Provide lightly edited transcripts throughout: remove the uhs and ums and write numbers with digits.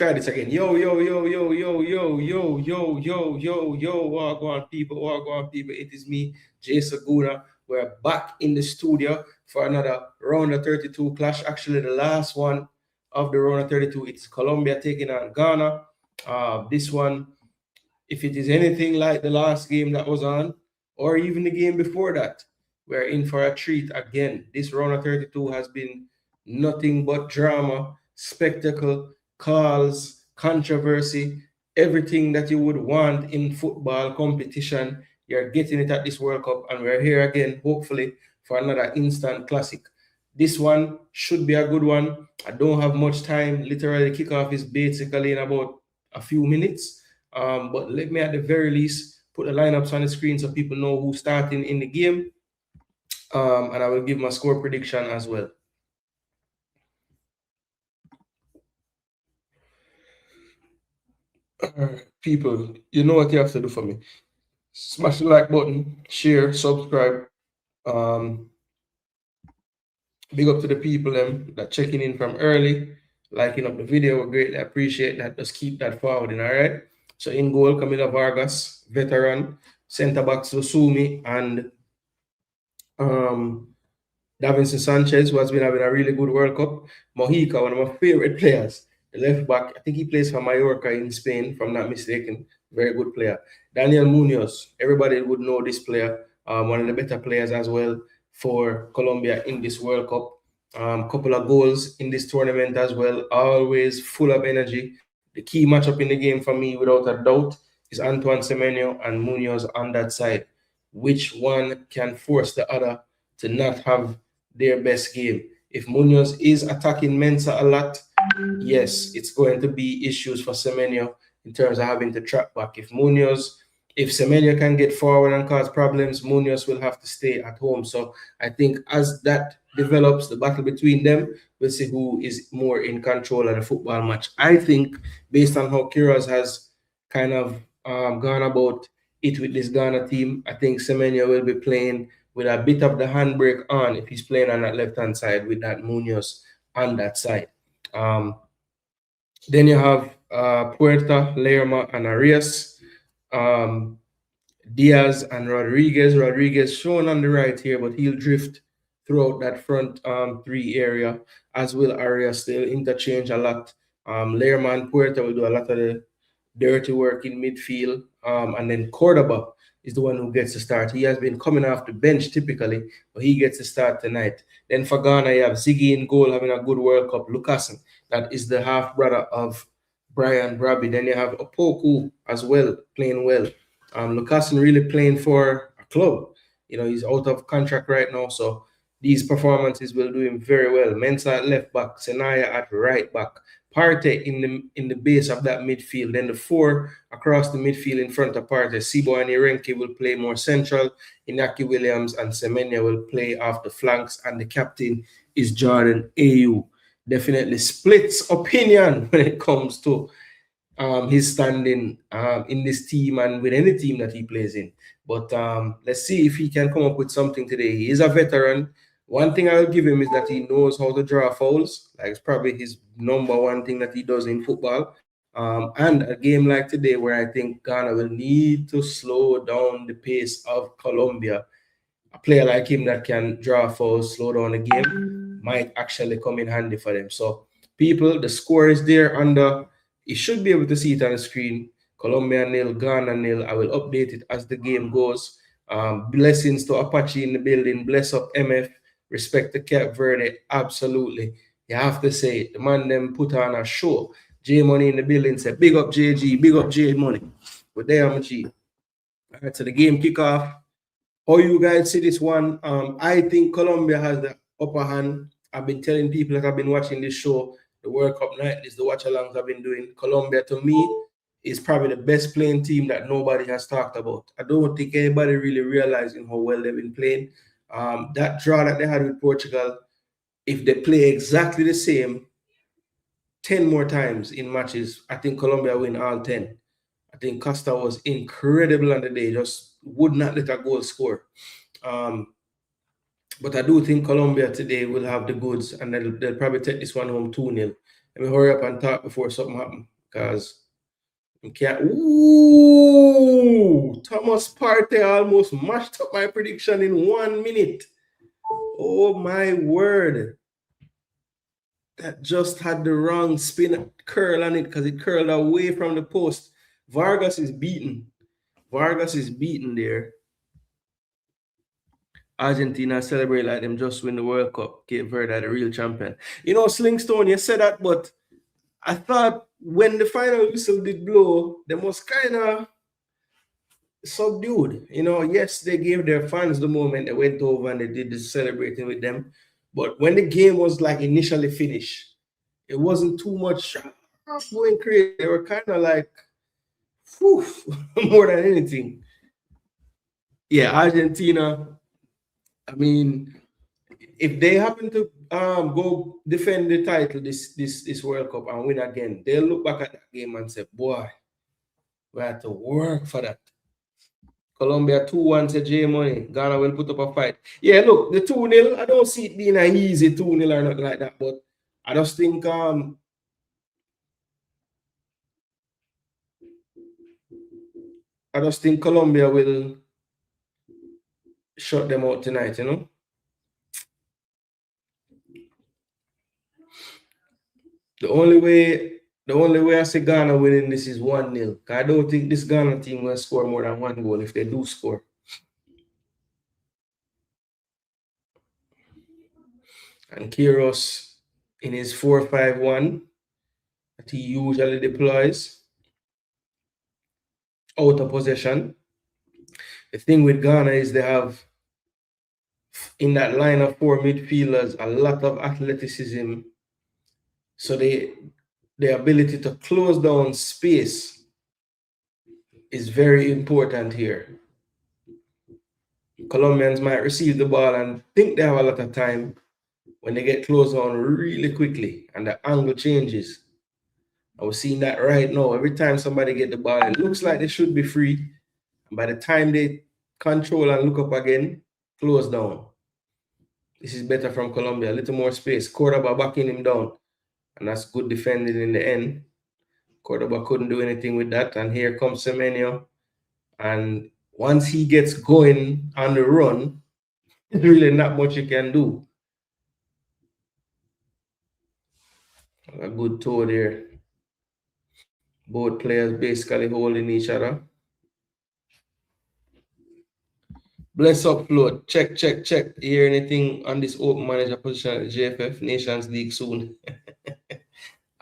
Try this again. Yo, yo, yo, yo, yo, yo, yo, yo, yo, yo, yo, walk on people, walk on people. It is me, Jason Gooner. We're back in the studio for another round of 32 clash. Actually, the last one of the round of 32. It's Colombia taking on Ghana. This one, if it is anything like the last game that was on, or even the game before that, we're in for a treat again. This round of 32 has been nothing but drama, spectacle, calls, controversy, everything that you would want in football competition. You're getting it at this World Cup, and we're here again, hopefully, for another instant classic. This one should be a good one. I don't have much time. Literally, kickoff is basically in about a few minutes. But let me, at the very least, put the lineups on the screen so people know who's starting in the game. And I will give my score prediction as well. People, you know what you have to do for me. Smash the like button, share, subscribe. Big up to the people that checking in from early, liking up the video. We greatly appreciate that. Just keep that forwarding, all right? So in goal, Camila Vargas, veteran, center back Susumi, and Davinson Sanchez, who has been having a really good World Cup. Mojica, one of my favorite players. The left back, I think he plays for Mallorca in Spain, if I'm not mistaken. Very good player. Daniel Munoz, everybody would know this player. One of the better players as well for Colombia in this World Cup. Couple of goals in this tournament as well. Always full of energy. The key matchup in the game for me, without a doubt, is Antoine Semenyo and Munoz on that side. Which one can force the other to not have their best game? If Munoz is attacking Mensah a lot, yes, it's going to be issues for Semenyo in terms of having to track back. If Semenyo can get forward and cause problems, Munoz will have to stay at home. So I think as that develops, the battle between them, we'll see who is more in control of the football match. I think, based on how Queiroz has kind of gone about it with this Ghana team, I think Semenyo will be playing with a bit of the handbrake on if he's playing on that left-hand side with that Munoz on that side. Then you have Puerta, Lerma, and Arias. Diaz and Rodriguez. Rodriguez shown on the right here, but he'll drift throughout that front three area, as will Arias. They'll interchange a lot. Lerma and Puerta will do a lot of the dirty work in midfield. And then Cordoba is the one who gets to start. He has been coming off the bench typically, but he gets to start tonight. Then for Ghana, you have Ziggy in goal, having a good World Cup. Lucasen, that is the half-brother of Brian Brabby. Then you have Opoku as well, playing well. Lucasen really playing for a club. You know, he's out of contract right now, so these performances will do him very well. Mensah at left back, Senaya at right back, Partey in the base of that midfield. Then the four across the midfield in front of Partey. Sibo and Irenke will play more central. Inaki Williams and Semenya will play off the flanks, and the captain is Jordan Ayew. Definitely splits opinion when it comes to his standing in this team and with any team that he plays in. But let's see if he can come up with something today. He is a veteran. One thing I'll give him is that he knows how to draw fouls. Like, it's probably his number one thing that he does in football. And a game like today, where I think Ghana will need to slow down the pace of Colombia, a player like him that can draw fouls, slow down the game, might actually come in handy for them. So, people, the score is there under. You should be able to see it on the screen. Colombia 0, Ghana 0. I will update it as the game goes. Blessings to Apache in the building. Bless up MF. Respect to Cape Verde. Absolutely. You have to say it. The man them put on a show. J Money in the building said, big up JG, big up J Money. But there I'm G. All right, so the game kickoff. How you guys see this one? I think Colombia has the upper hand. I've been telling people that I've been watching this show, the World Cup night, is the watch-alongs I've been doing. Colombia, to me, is probably the best playing team that nobody has talked about. I don't think anybody really realizing how well they've been playing. That draw that they had with Portugal, if they play exactly the same 10 more times in matches, I think Colombia win all 10. I think Costa was incredible on the day, just would not let a goal score. But I do think Colombia today will have the goods, and they'll probably take this one home 2-0. Let me hurry up and talk before something happens, because you can't. Ooh, Thomas Partey almost mashed up my prediction in 1 minute. Oh my word. That just had the wrong spin curl on it because it curled away from the post. Vargas is beaten. Vargas is beaten there. Argentina celebrate like them just win the World Cup. Cape Verde are the real champion. You know, Slingstone, you said that, but I thought when the final whistle did blow, they was kind of subdued. You know, yes, they gave their fans the moment they went over and they did the celebrating with them. But when the game was like initially finished, it wasn't too much going crazy. They were kind of like, whew, more than anything. Yeah, Argentina. I mean, if they happen to go defend the title this World Cup and win again, they'll look back at that game and say, boy, we had to work for that. Colombia 2-1 to J Money. Ghana will put up a fight. Yeah, look, the 2-0, I don't see it being an easy 2-0 or nothing like that, but I just think Colombia will shut them out tonight, you know. The only way I see Ghana winning this is 1-0. I don't think this Ghana team will score more than 1 goal if they do score. And Kyrgios in his 4-5-1 that he usually deploys out of possession. The thing with Ghana is they have in that line of 4 midfielders a lot of athleticism. So the ability to close down space is very important here. Colombians might receive the ball and think they have a lot of time when they get close on really quickly and the angle changes. I was seeing that right now. Every time somebody get the ball, it looks like they should be free. And by the time they control and look up again, close down. This is better from Colombia. A little more space. Cordoba backing him down. And that's good defending in the end. Cordoba couldn't do anything with that. And here comes Semenyo. And once he gets going on the run, there's really not much you can do. A good toe there. Both players basically holding each other. Bless up, Flood. Check. Hear anything on this open manager position at the JFF Nations League soon?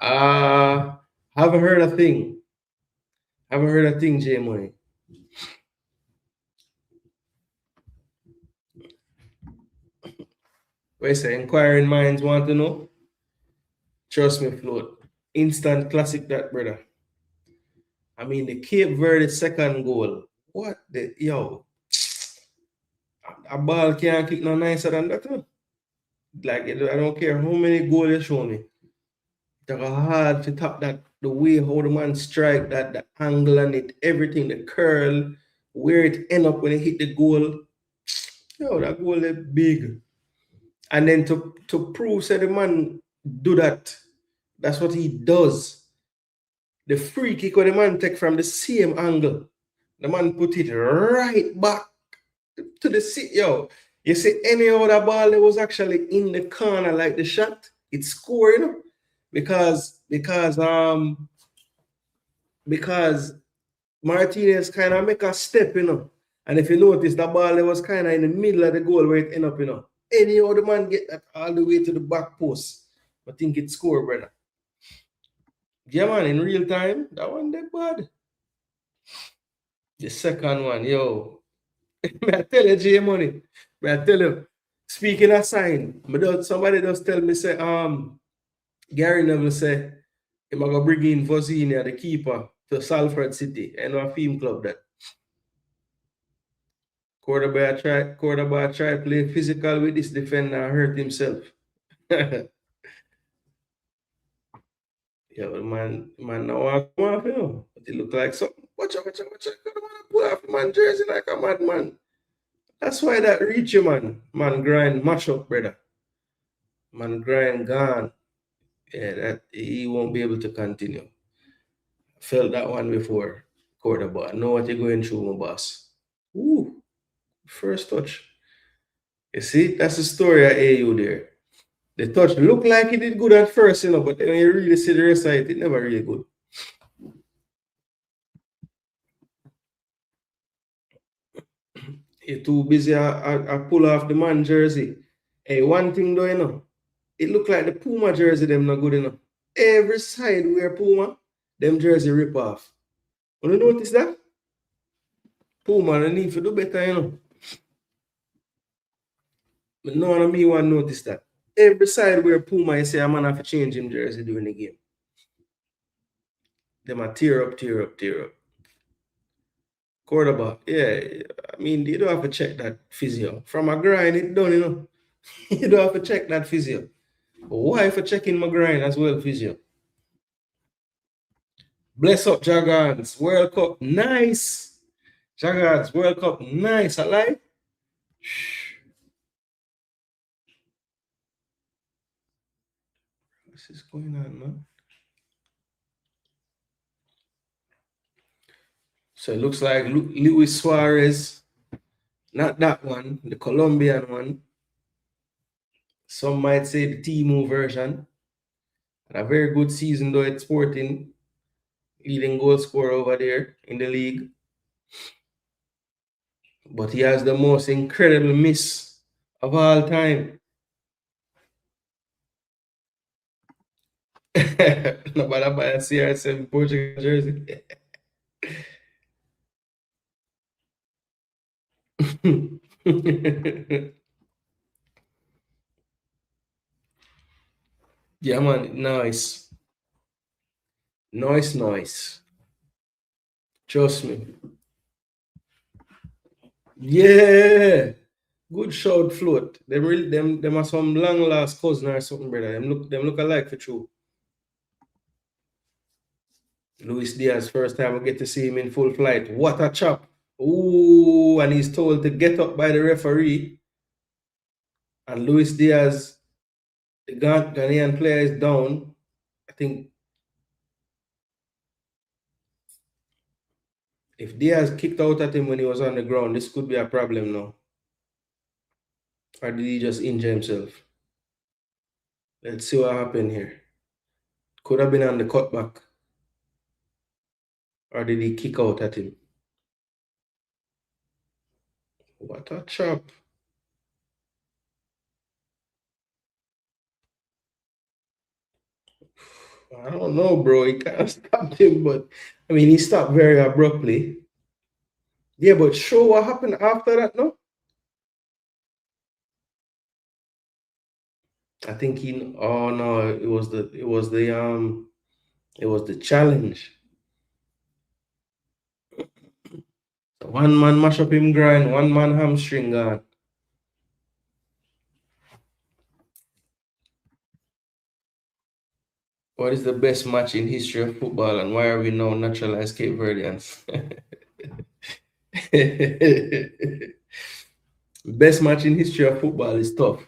Haven't heard a thing. J Money. What you say? Inquiring minds want to know? Trust me, Flood. Instant classic that, brother. I mean, the Cape Verde second goal. What the yo? A ball can't kick no nicer than that. Huh? Like I don't care how many goals you show me. It's hard to top that. The way how the man strike that, the angle on it, everything, the curl, where it end up when it hit the goal. Yo, that goal is big. And then to prove that the man do that, that's what he does. The free kick where the man take from the same angle, the man put it right back to the seat. Yo, you see any other ball that was actually in the corner like the shot, it's scored, you know? Because Martinez kind of make a step, you know. And if you notice, the ball was kind of in the middle of the goal where it end up, you know. Any other man get that all the way to the back post, I think it's score, brother. Yeah, man, in real time, that one dead bad. The second one, yo. I tell you, J Money. I tell you, speaking of sign, somebody just tell me, say, Gary Neville say, I'm going to bring in Vozinha, the keeper, to Salford City, and a film club that. Cordoba try play physical with this defender and hurt himself. Yeah, man, now I come off, you know. But it look like something. Watch out. Pull off man jersey like a madman. That's why that reach you, man. Man grind, mash up, brother. Man grind gone. Yeah, that he won't be able to continue. Felt that one before, quarterback. I know what you're going through, my boss. Ooh, first touch. You see, that's the story of AU there. The touch looked like it did good at first, but then when you really see the rest of it, it never really good. You're too busy. I pull off the man jersey. Hey, one thing though, it look like the Puma jersey them not good enough. Every side wear Puma, them jersey rip off. You notice that? Puma, they need to do better. But no one of me want to notice that. Every side where Puma, you say a man have to change him jersey during the game. Them a tear up, tear up, tear up. Quarterback, yeah. I mean, you don't have to check that physio. From a grind, it done. You don't have to check that physio. But why for checking my grind as well, physio? Bless up, Jagans. World Cup, nice. Jagans, World Cup, nice. I like. What's is going on, man? So it looks like Luis Suarez, not that one, the Colombian one. Some might say the Timo version. Had a very good season though at Sporting, leading goal scorer over there in the league. But he has the most incredible miss of all time. Nobody buy a CR7 Portugal jersey. Yeah, man, nice. Nice. Trust me. Yeah. Good shout float. Them are some long lost cousin or something, brother. Them look alike for true. Luis Diaz, first time I get to see him in full flight. What a chop. Ooh, and he's told to get up by the referee. And Luis Diaz, the Ghanaian player, is down. I think if Diaz kicked out at him when he was on the ground, this could be a problem now. Or did he just injure himself? Let's see what happened here. Could have been on the cutback. Or did he kick out at him? What a chop. I don't know, bro. He kind of stopped him, but I mean, he stopped very abruptly. Yeah, but show what happened after that, no? I think he. Oh no, it was the challenge. One man mash up him grind, one man hamstring gone. What is the best match in history of football, and why are we now naturalized Cape Verdeans? Best match in history of football is tough.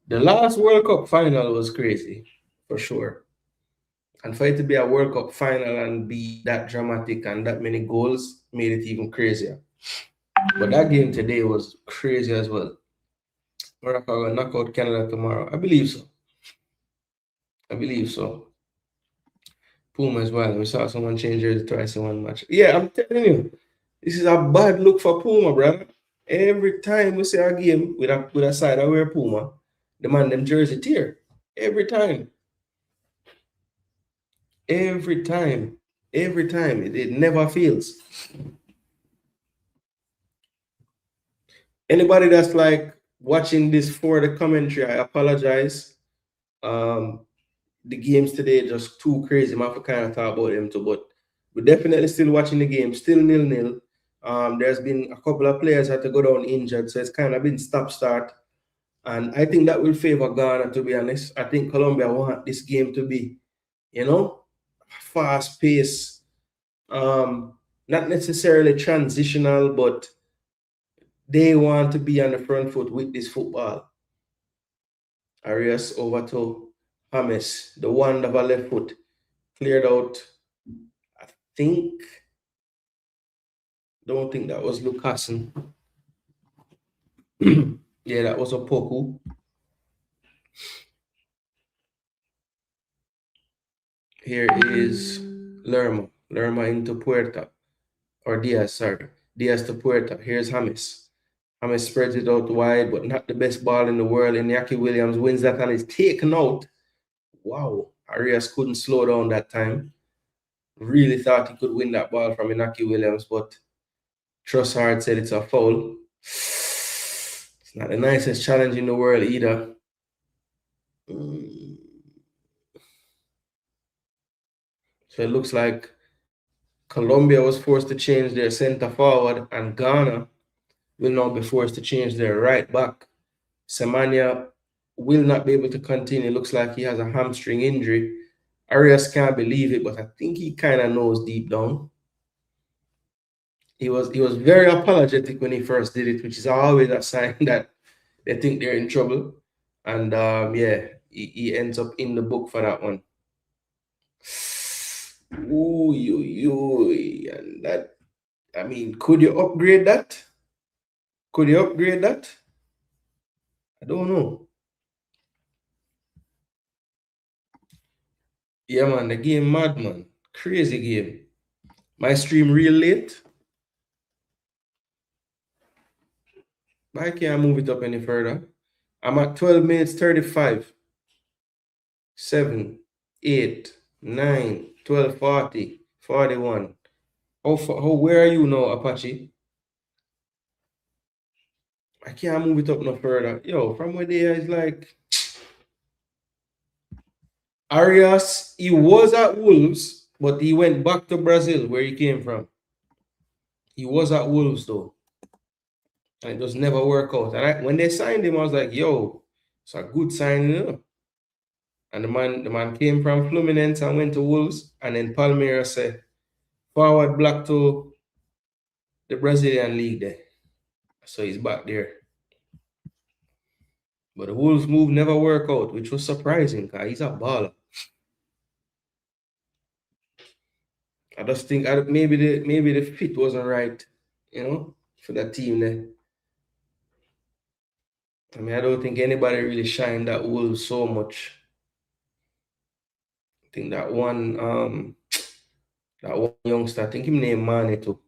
The last World Cup final was crazy, for sure. And for it to be a World Cup final and be that dramatic and that many goals made it even crazier. But that game today was crazy as well. Morocco will knock out Canada tomorrow. I believe so. I believe so. Puma as well. We saw someone change theirs twice in one match. Yeah, I'm telling you, this is a bad look for Puma, brother. Every time we see a game with a side I wear Puma, the man them jersey tear. Every time. Every time. Every time. It never fails. Anybody that's like watching this for the commentary, I apologize. Um, the games today just too crazy. I have to kind of talk about them too, but we're definitely still watching the game. Still 0-0. There's been a couple of players had to go down injured, so it's kind of been stop-start. And I think that will favor Ghana, to be honest. I think Colombia want this game to be, fast pace. Not necessarily transitional, but they want to be on the front foot with this football. Arias over to James, the one of a left foot, cleared out. I think, don't think that was Lucassen. Yeah, that was a Poku. Here is Lerma. Lerma into Puerta. Or Diaz, sorry. Diaz to Puerta. Here's James. James spreads it out wide, but not the best ball in the world. And Iñaki Williams wins that and is taken out. Wow. Arias couldn't slow down that time. Really thought he could win that ball from Iñaki Williams, but Trossard said it's a foul. It's not the nicest challenge in the world either. So it looks like Colombia was forced to change their center forward, and Ghana will now be forced to change their right back. Semenya will not be able to continue. Looks like he has a hamstring injury. Arias can't believe it, but I think he kind of knows deep down. He was very apologetic when he first did it, which is always a sign that they think they're in trouble. And yeah, he ends up in the book for that one. Ooh, and that, I mean, could you upgrade that? Could you upgrade that? I don't know. Yeah, man, the game mad, man. Crazy game. My stream real late. But I can't move it up any further. I'm at 12 minutes 35. 7, 8, 9, 12, 40, 41. Where are you now, Apache? I can't move it up no further. Yo, from where they are is like Arias, he was at Wolves, but he went back to Brazil where he came from. He was at Wolves though. And it just never worked out. And when they signed him, I was like, yo, it's a good signing, you know? And the man came from Fluminense and went to Wolves, and then Palmeiras said, forward block to the Brazilian league there. So he's back there. But the Wolves move never worked out, which was surprising because he's a baller. I just think maybe the fit wasn't right, you know, for that team there. I mean, I don't think anybody really shined that Wolves so much. I think that one youngster, I think him named Mane too.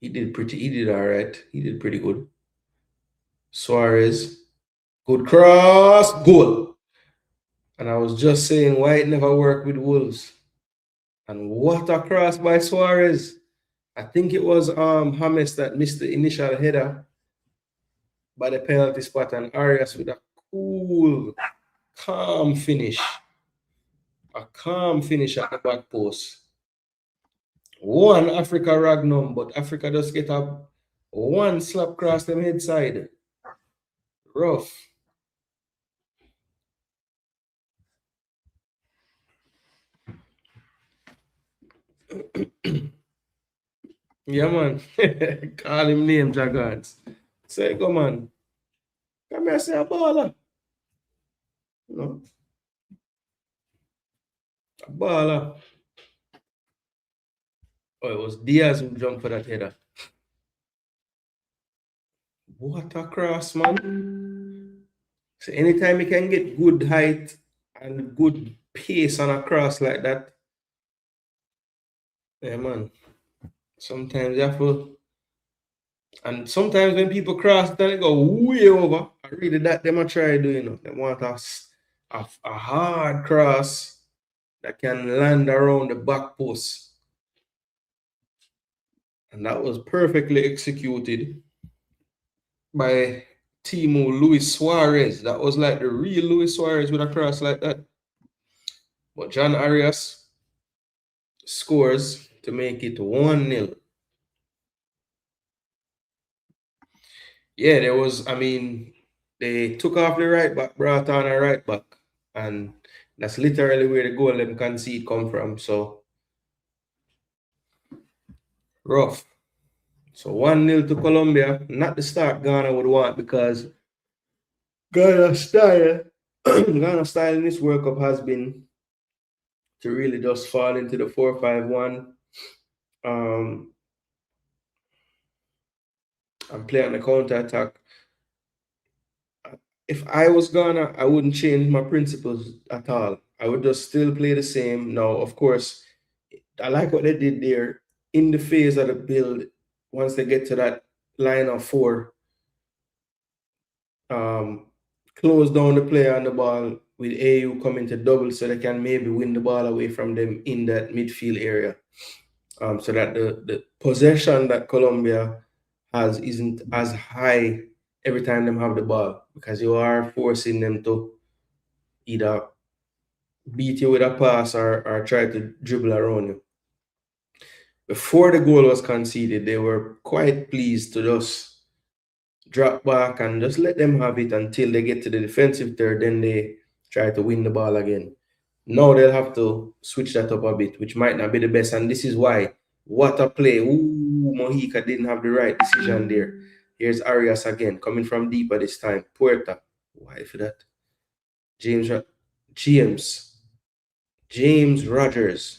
He did all right. He did pretty good. Suarez, good cross, goal. And I was just saying why it never worked with Wolves. And what a cross by Suarez. I think it was James that missed the initial header by the penalty spot, and Arias with a cool, calm finish. A calm finish at the back post. One Africa Ragnum, but Africa just get up one slap across them head side. Rough. Yeah, man. Call him name, Jagons. Say, go, man. Come here, say a baller. No. A baller. Oh, it was Diaz who jumped for that header. What a cross, man. So anytime you can get good height and good pace on a cross like that, yeah, man. Sometimes you have to, and sometimes when people cross, then they go way over. I really that them I try doing, you know. They want a hard cross that can land around the back post. And that was perfectly executed by Timo Luis Suarez. That was like the real Luis Suarez with a cross like that. But John Arias scores to make it 1-0. Yeah, there was, I mean, they took off the right back, brought on a right back, and that's literally where the goal them concede come from. So rough. So 1-0 to Colombia. Not the start Ghana would want because Ghana style Ghana style in this World Cup has been to really just fall into the 4-5-1 and play on the counter attack. If I was Ghana, I wouldn't change my principles at all. I would just still play the same. Now, of course, I like what they did there in the phase of the build. Once they get to that line of four, um, close down the player on the ball with AU coming to double so they can maybe win the ball away from them in that midfield area. So that the possession that Colombia has isn't as high every time they have the ball, because you are forcing them to either beat you with a pass or try to dribble around you. Before the goal was conceded, they were quite pleased to just drop back and just let them have it until they get to the defensive third. Then they try to win the ball again. Now they'll have to switch that up a bit, which might not be the best. And this is why, what a play. Ooh, Mojica didn't have the right decision there. Here's Arias again, coming from deeper this time. Puerta. Why for that? James Rogers. James Rodriguez.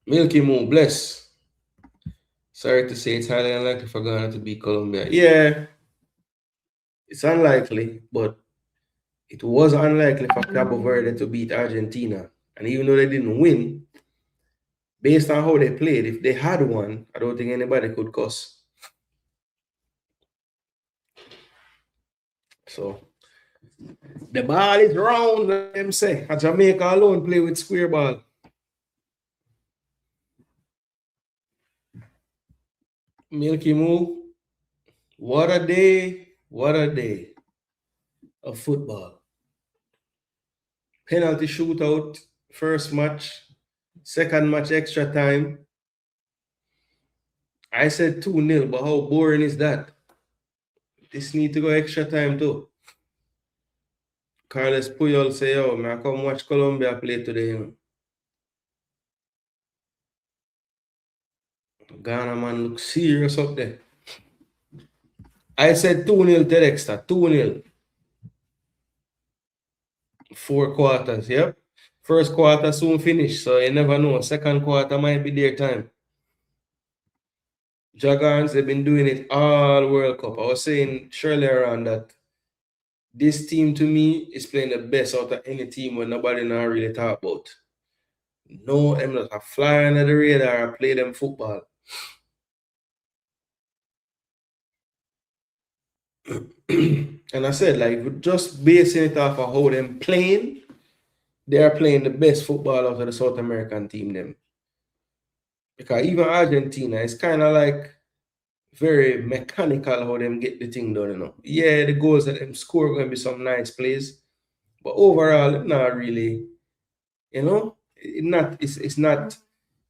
Milky Moon, bless. Sorry to say it's highly unlikely for Ghana to beat Colombia. Yeah, it's unlikely, but it was unlikely for Cabo Verde to beat Argentina. And even though they didn't win, based on how they played, if they had won, I don't think anybody could cuss. So the ball is round, let them say. A Jamaica alone play with square ball. Milky Moo, what a day of football. Penalty shootout, first match, second match extra time. I said 2-0, but how boring is that? This need to go extra time too. Carlos Puyol say, yo, man, I come watch Colombia play today. Ghana man look serious up there. I said 2-0 to extra, 2-0. 4 quarters, yep. First quarter soon finish, so you never know. Second quarter might be their time. Jaguars, they've been doing it all World Cup. I was saying earlier on that this team to me is playing the best out of any team when nobody now really talk about. No, I'm not a fly under the radar, play them football. And I said, like, just basing it off of how them playing, they are playing the best football out of the South American team them. Because even Argentina is kind of like very mechanical how them get the thing done, you know. Yeah, the goals that them score going to be some nice plays, but overall, not really, you know. It's not,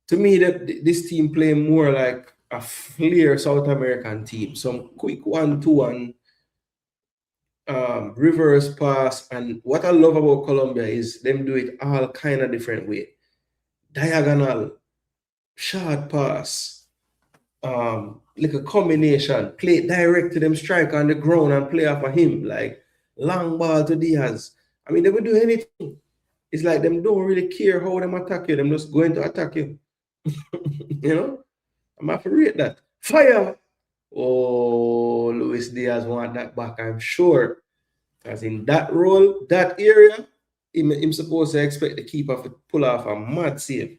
to me, that this team play more like a flair South American team. Some quick 1-2-1 reverse pass. And what I love about Colombia is them do it all kind of different way. Diagonal, short pass, like a combination, play direct to them strike on the ground and play off of him, like long ball to Diaz. I mean, they will do anything. It's like them don't really care how them attack you, them just going to attack you. You know? I'm have to rate that. Fire! Oh, Luis Diaz want that back, I'm sure. As in that role, that area, him supposed to expect the keeper to pull off a mad save.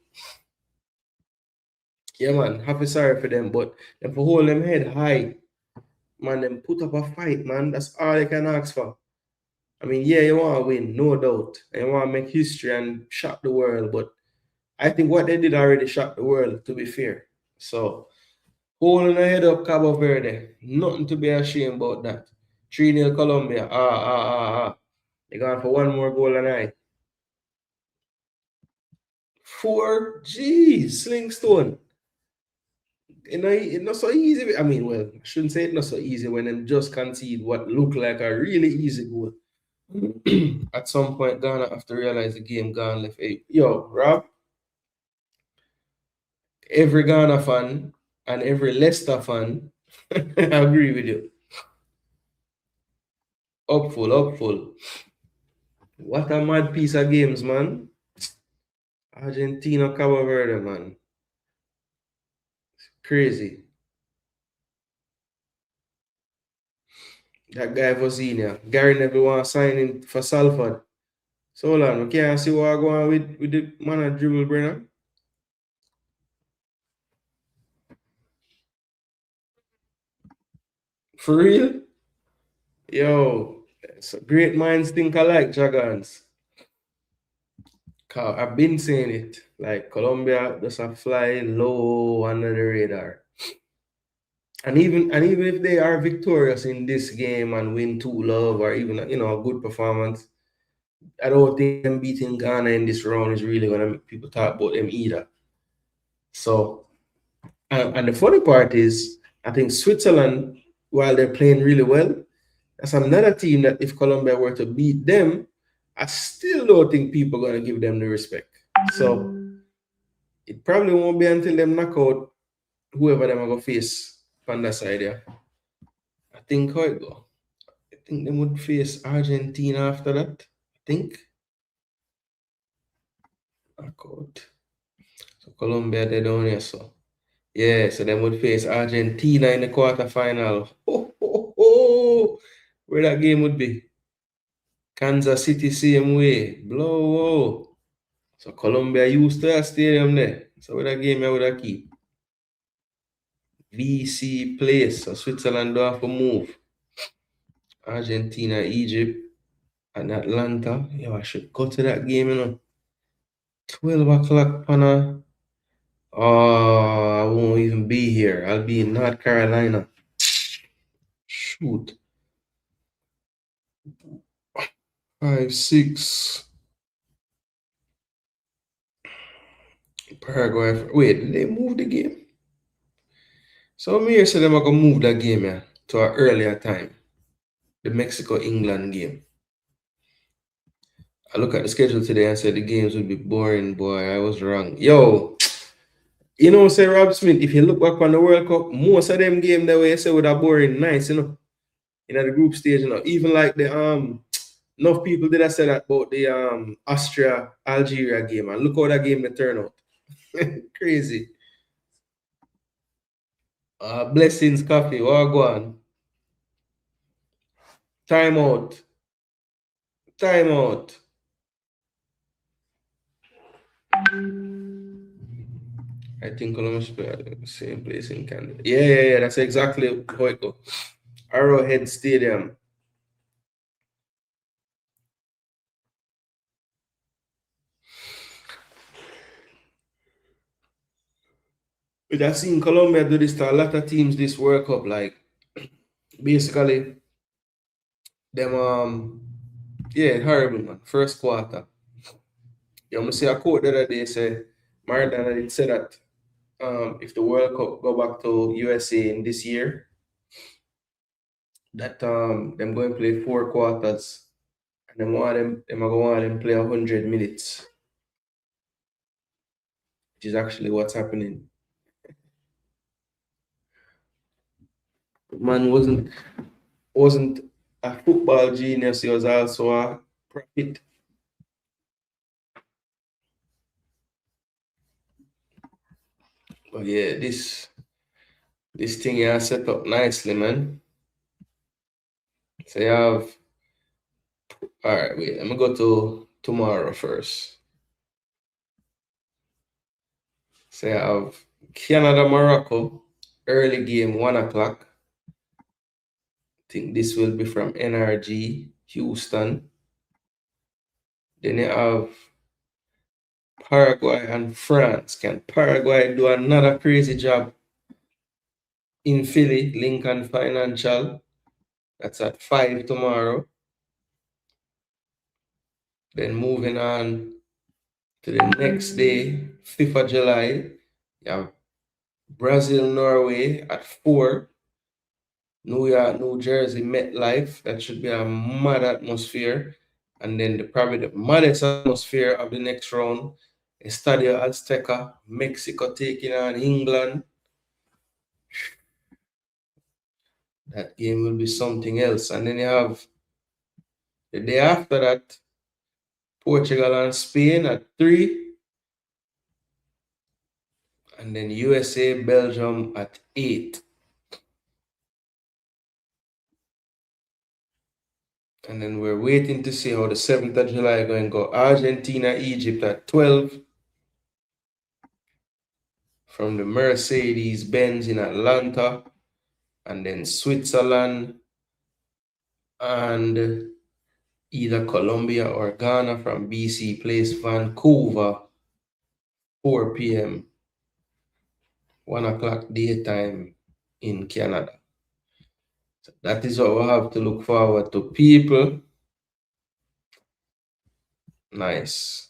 Yeah, man, happy sorry for them, but them for hold them head high, man, them put up a fight, man. That's all they can ask for. I mean, yeah, you want to win, no doubt. And you want to make history and shock the world, but I think what they did already shocked the world, to be fair. So, holding the head up Cabo Verde, nothing to be ashamed about that. 3-0 Colombia, They gone for one more goal than I. 4, geez, Slingstone. It's not so easy. I mean, well, I shouldn't say it's not so easy when them just concede what looked like a really easy goal. At some point, Ghana have to realize the game gone left. Hey, yo, Rob, every Ghana fan and every Leicester fan I agree with you. Hopeful, hopeful. What a mad piece of games, man. Argentina, Cabo Verde, man. Crazy. That guy Vosinia. Gary never want to sign in for Salford. So hold on, we can't see what going on with the man at dribble, Brennan. For real? Yo, so great minds think alike, Dragons. I've been saying it. Like Colombia just a fly low under the radar. And even if they are victorious in this game and win 2-love or even a good performance, I don't think them beating Ghana in this round is really gonna make people talk about them either. So and the funny part is I think Switzerland, while they're playing really well, that's another team that if Colombia were to beat them, I still don't think people are gonna give them the respect. So it probably won't be until them knock out whoever them are gonna face on that side, yeah. I think how it go. I think they would face Argentina after that. I think. Knock out. So Colombia they down here, so. Yeah, so they would face Argentina in the quarterfinal. Oh. Where that game would be? Kansas City same way. Blow. So Colombia used to that stadium there. So with that game I would have keep. VC place. So Switzerland don't have to move. Argentina, Egypt, and Atlanta. Yo, I should go to that game, 12 o'clock, pana. Oh, I won't even be here. I'll be in North Carolina. Shoot. 5, 6. Paraguay. Wait, did they move the game? So me here say them are gonna move that game, yeah, to an earlier time. The Mexico England game. I look at the schedule today and said the games would be boring, boy. I was wrong. Yo, say Rob Smith, if you look back on the World Cup, most of them games that way you say would have boring nice, in the group stage, Even like the enough people did I say that about the Austria Algeria game, and look how that game they turn out. Crazy. Blessings coffee, what go on? Time out. Time out. I think Columbus play at the same place in Canada. Yeah. That's exactly how it goes. Arrowhead Stadium. But I've seen Colombia do this to a lot of teams this World Cup. Like basically, them horrible man. First quarter. You must see a quote the other day say Maradona did say that if the World Cup go back to USA in this year, that them going to play 4 quarters and them are going to play 100 minutes, which is actually what's happening. Man wasn't a football genius, he was also a prophet. But yeah, this thing here set up nicely, man. So you have all right, wait, let me go to tomorrow first. So you have Canada, Morocco, early game 1 o'clock. I think this will be from NRG, Houston. Then you have Paraguay and France. Can Paraguay do another crazy job in Philly, Lincoln Financial? That's at 5 tomorrow. Then moving on to the next day, 5th of July, you have Brazil, Norway at 4. New York, New Jersey, MetLife. That should be a mad atmosphere. And then probably the maddest atmosphere of the next round, Estadio Azteca, Mexico taking on England. That game will be something else. And then you have the day after that, Portugal and Spain at 3, and then USA, Belgium at 8. And then we're waiting to see how the 7th of July going to go. Argentina, Egypt at 12 from the Mercedes-Benz in Atlanta. And then Switzerland and either Colombia or Ghana from BC Place, Vancouver, 4 p.m., 1 o'clock daytime in Canada. So that is what we have to look forward to, people. Nice.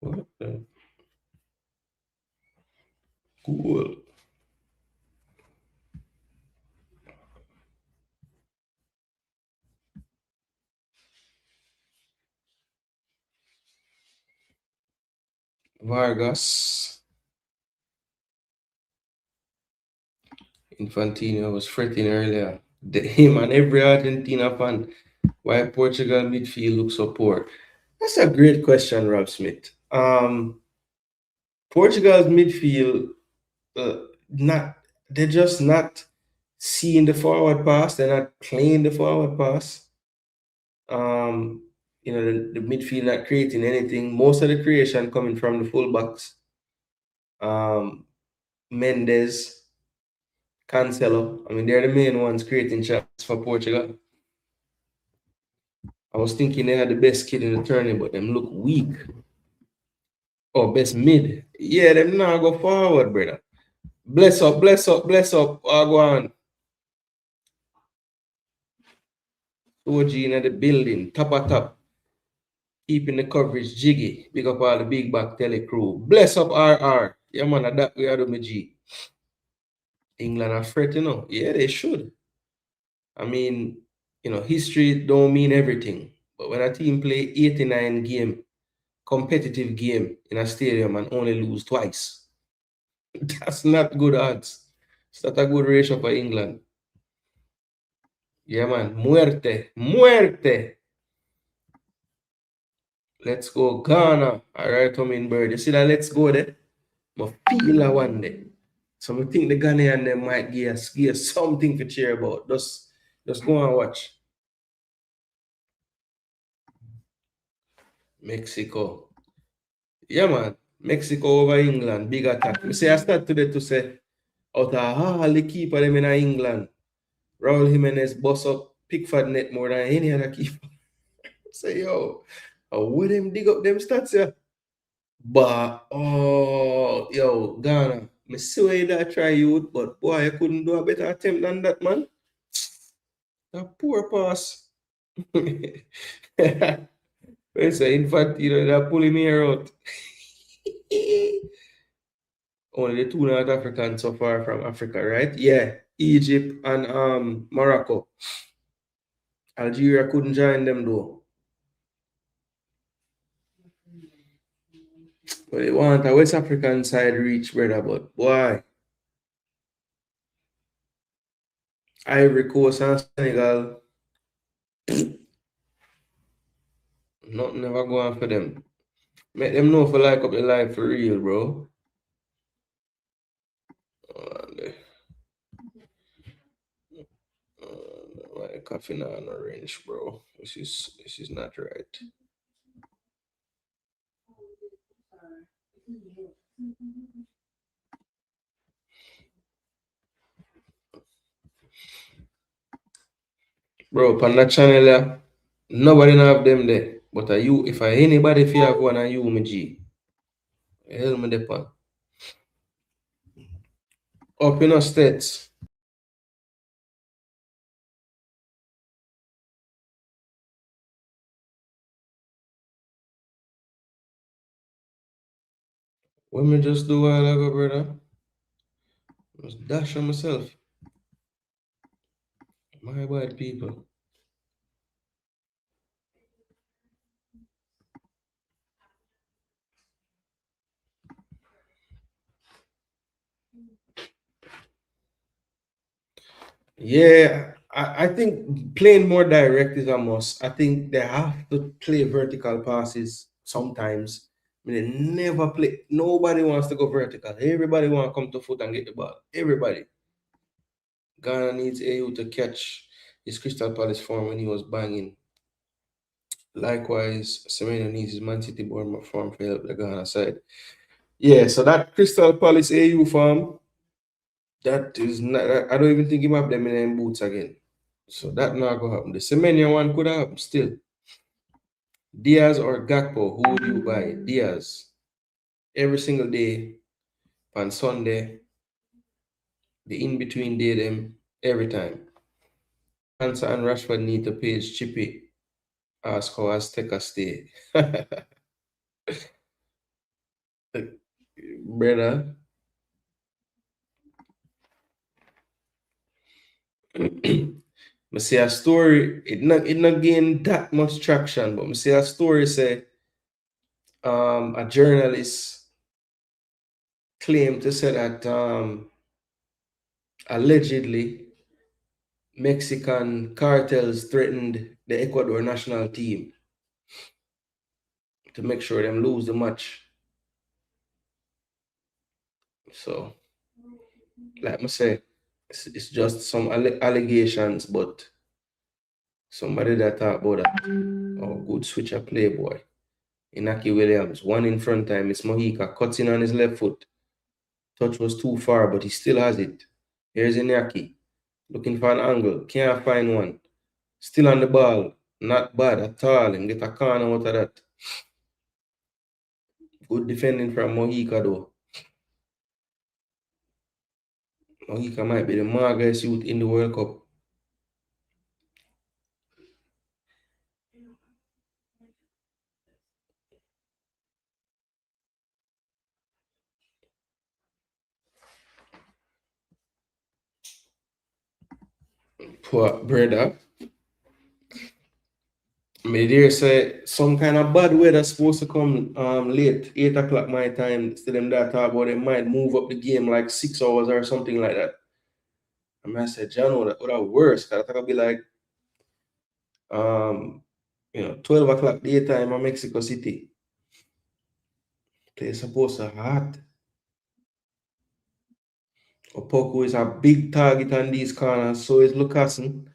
What the? Cool. Vargas. Infantino was fretting earlier. Him and every Argentina fan. Why Portugal midfield looks so poor? That's a great question, Rob Smith. Portugal's midfield, not they're just not seeing the forward pass. They're not playing the forward pass. Um, the midfield not creating anything. Most of the creation coming from the fullbacks. Mendes, Cancelo. I mean, they're the main ones creating shots for Portugal. I was thinking they had the best kid in the tournament, but them look weak. Oh, best mid. Yeah, them now go forward, brother. Bless up, bless up, bless up. Go on. OG in the building, top of top. Keeping the coverage jiggy. Big up all the big back tele crew. Bless up RR. Yeah, man, that we are doing, G. England are fretting, Yeah, they should. I mean, history don't mean everything. But when a team play 89 game, competitive game in a stadium and only lose twice, that's not good odds. It's not a good ratio for England. Yeah, man. Muerte. Muerte. Let's go, Ghana. All right, Tomin Bird. You see that let's go there? I feel that one day. So I think the Ghanaian them might give us something to cheer about. Just go and watch. Mexico. Yeah, man. Mexico over England. Big attack. Me say I start today to say out of all the keeper them in England, Raul Jimenez bust up Pickford net more than any other keeper. Say, yo, how would them dig up them stats, yeah? But, yo, Ghana, me see why that try you, but boy, I couldn't do a better attempt than that, man. That poor pass. It's an Infantino that pulling me out. Only the two North Africans so far from Africa, right? Yeah, Egypt and Morocco. Algeria couldn't join them though. But they want a West African side reach, brother. But boy, Ivory Coast and Senegal, nothing ever going for them. Make them know for like up the life for real, bro. My coffee now on orange, bro. This is not right. Bro, on that channel, nobody have them there. But you, if anybody if you have one, you, me G. Hell me the pan. Up in the states. What me just do while ago, brother? Just dash on myself. My bad people. Yeah, I think playing more direct is a must. I think they have to play vertical passes sometimes. I mean, they never play. Nobody wants to go vertical. Everybody want to come to foot and get the ball. Everybody. Ghana needs AU to catch his Crystal Palace form when he was banging. Likewise, Semenyo needs his Man City Bournemouth form to help the Ghana side. Yeah, so that Crystal Palace AU form, that is not. I don't even think he might have them in them boots again. So that not gonna happen. The Semenyo one could happen still. Diaz or Gakpo, who would you buy? Diaz. Every single day on Sunday, the in between day them every time. Answer and Rashford need to page Chippy. Ask how Azteca stay. Brother. I see a story, it not gain that much traction, but I see a story say a journalist claimed to say that allegedly Mexican cartels threatened the Ecuador national team to make sure them lose the match. So, like I say, it's just some allegations, but somebody that talk about that, oh, good switcher playboy. Inaki Williams, one in front time, it's Mojica, cuts in on his left foot. Touch was too far, but he still has it. Here's Inaki, looking for an angle, can't find one. Still on the ball, not bad at all, and get a corner out of that. Good defending from Mojica though. Mojica might be the margest youth in the World Cup. Poor brother. Me dare say some kind of bad weather supposed to come late, 8 o'clock my time. Still them that talk about it might move up the game like 6 hours or something like that. I said, John, what that worse? Cause I think I'll be like um 12 o'clock daytime in Mexico City. Place supposed to hot. Opoku is a big target on these corners, so is Lucasen.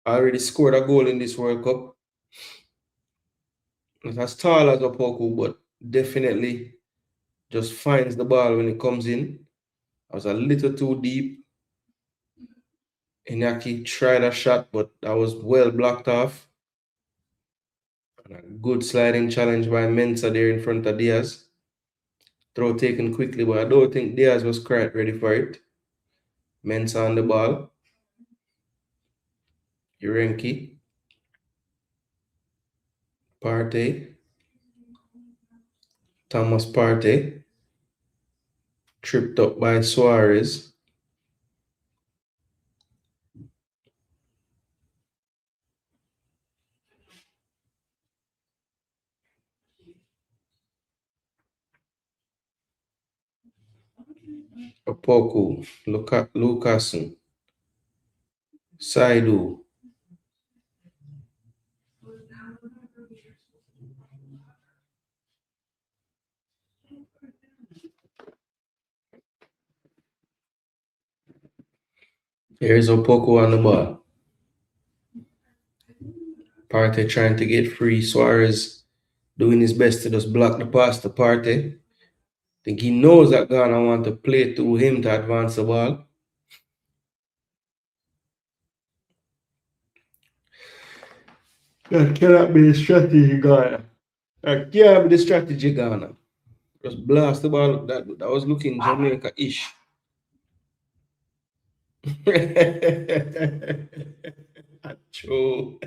Already scored a goal in this World Cup. Not as tall as Opoku, but definitely just finds the ball when it comes in. I was a little too deep. Inaki tried a shot, but that was well blocked off. And a good sliding challenge by Mensah there in front of Diaz. Throw taken quickly, but I don't think Diaz was quite ready for it. Mensah on the ball. Urenki. Partey. Thomas Partey. Tripped up by Suarez. Opoku. Lucasen. Saidu. Here's Opoku on the ball. Partey trying to get free. Suarez doing his best to just block the pass to Partey. Think he knows that Ghana want to play through him to advance the ball. That cannot be the strategy, Ghana. That can't be the strategy, Ghana. Just blast the ball. That was looking Jamaica-ish. True.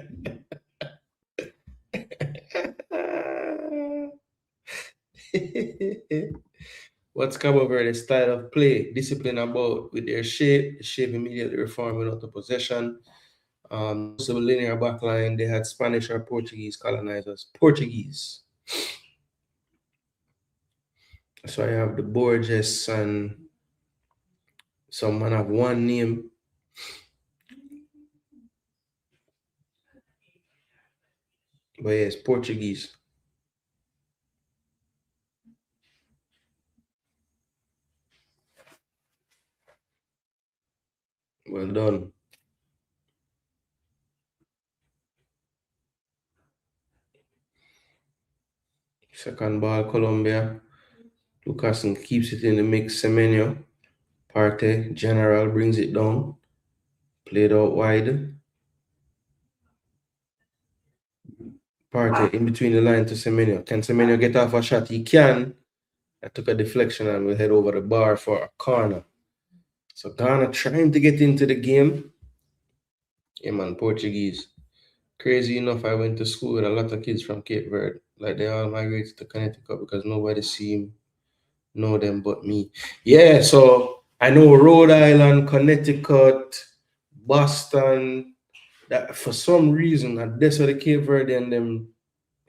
What's Cabo Verde's style of play? Discipline about with their shape. The shape immediately reformed without the possession. So linear backline, they had Spanish or Portuguese colonizers. Portuguese. So I have the Borges and someone have one name. But yes, Portuguese. Well done. Second ball, Colombia. Lucas keeps it in the mix. Semenyo. Partey, General brings it down. Played out wide. Partey in between the line to Semenyo. Can Semenyo get off a shot? He can. I took a deflection and we'll head over the bar for a corner. So Ghana trying to get into the game. Yeah, man, Portuguese. Crazy enough, I went to school with a lot of kids from Cape Verde. Like they all migrated to Connecticut because nobody seemed know them but me. Yeah, so I know Rhode Island, Connecticut, Boston. That for some reason, that's where the Cape Verde and them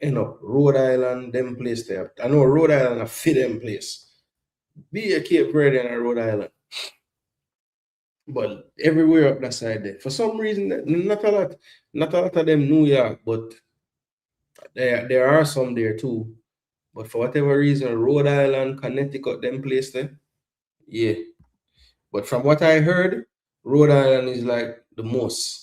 end up. Rhode Island, them place there. I know Rhode Island a fit them place. Be a Cape Verde and a Rhode Island. But everywhere up that side there. For some reason, not a lot of them New York, but there are some there too. But for whatever reason, Rhode Island, Connecticut, them place there. Yeah. But from what I heard, Rhode Island is like the most.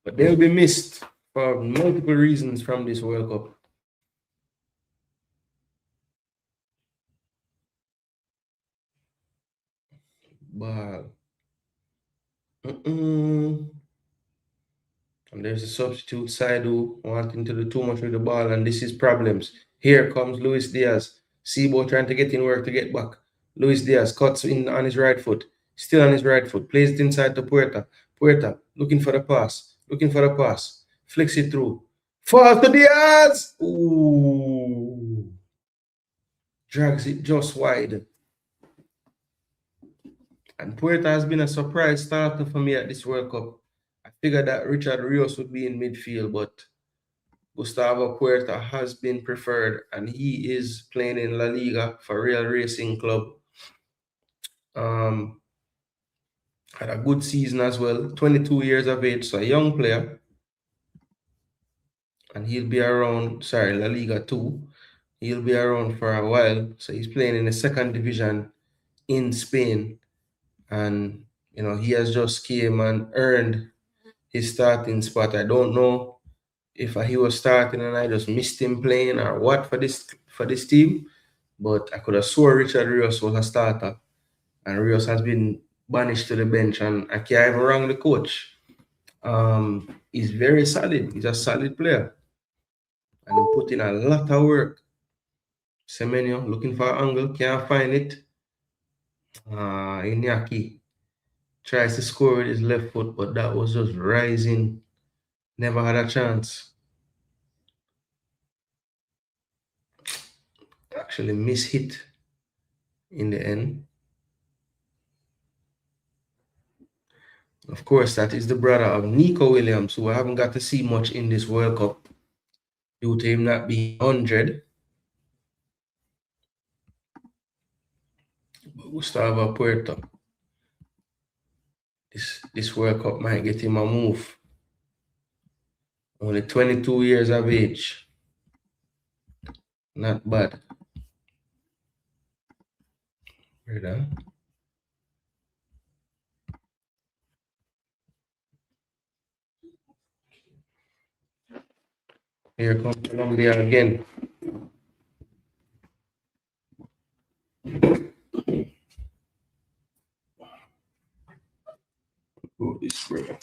But they'll be missed for multiple reasons from this World Cup. But and there's a substitute Saidu wanting to do too much with the ball, and this is problems. Here comes Luis Diaz. Sebo trying to get in work to get back. Luis Diaz cuts in on his right foot. Still on his right foot. Plays it inside to Puerta. Puerta looking for the pass. Looking for the pass. Flicks it through. Falls to Diaz. Ooh. Drags it just wide. And Puerta has been a surprise starter for me at this World Cup. I figured that Richard Rios would be in midfield, but Gustavo Puerta has been preferred, and he is playing in La Liga for Real Racing Club. Had a good season as well, 22 years of age, so a young player. And he'll be around, sorry, La Liga 2. He'll be around for a while. So he's playing in the second division in Spain. And, he has just came and earned his starting spot. I don't know if he was starting and I just missed him playing or what for this team. But I could have swore Richard Rios was a starter. And Rios has been banished to the bench. And I can't even wrong the coach. He's very solid. He's a solid player. And he put in a lot of work. Semenyo looking for an angle, can't find it. Iñaki tries to score with his left foot, but that was just rising. Never had a chance. Actually mishit in the end. Of course, that is the brother of Nico Williams, who I haven't got to see much in this World Cup due to him not being 100. But Gustavo Puerto, this World Cup might get him a move. Only 22 years of age. Not bad. Brother. Here comes Colombia again. Oh, this brother.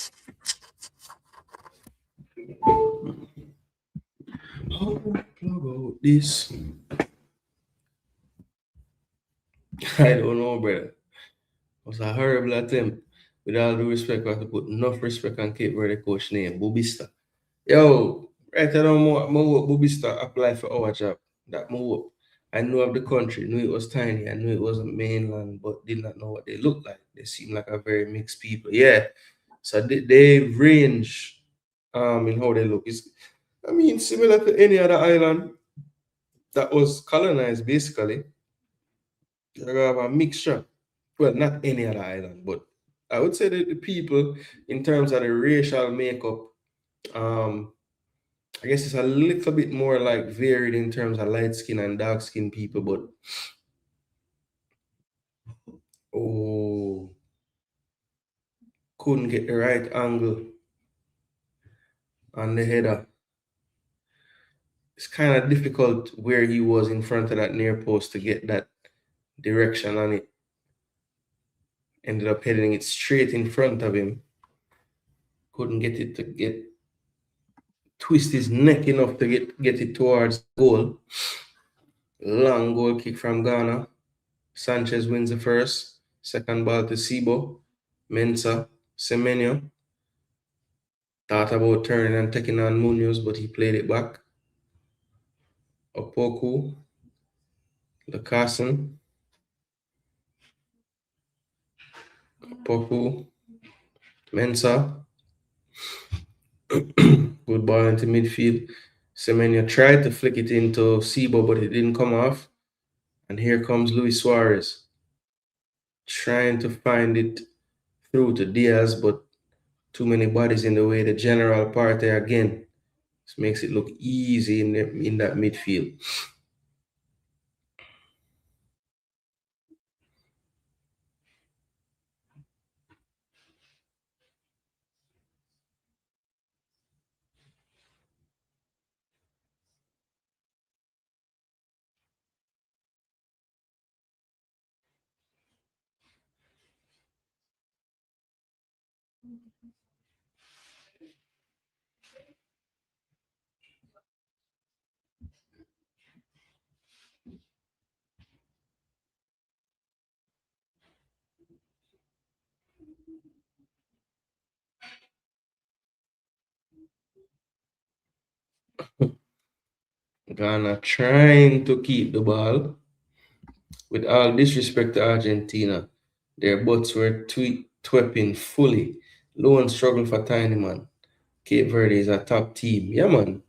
How do I plug out this? I don't know, brother. It was a horrible attempt. With all due respect, we have to put enough respect on Cape Verde coach name, Bubista. Yo, right now, more Bubista apply for our job. That move. I knew of the country, knew it was tiny, I knew it wasn't mainland, but did not know what they looked like. They seem like a very mixed people. Yeah. So they range in how they look. It's, similar to any other island. that was colonized basically. You have a mixture. Well, not any other island, but I would say that the people, in terms of the racial makeup, um, I guess it's a little bit more like varied in terms of light skin and dark skin people, but oh, couldn't get the right angle on the header. It's kind of difficult where he was in front of that near post to get that direction on it. Ended up heading it straight in front of him. Couldn't get it to get twist his neck enough to get it towards goal. Long goal kick from Ghana. Sanchez wins the first. Second ball to Sibo. Mensah. Semenyo. Thought about turning and taking on Munoz, but he played it back. Opoku. Lucassen. Opoku. Mensah. Good ball into midfield. Semenyo tried to flick it into Sibo, but it didn't come off. And here comes Luis Suarez. Trying to find it through to Diaz, but too many bodies in the way. The general part there again. This makes it look easy in that midfield. Ghana trying to keep the ball. With all disrespect to Argentina, their butts were twepping fully. Low and struggle for tiny man. Cape Verde is a top team. Yeah, man.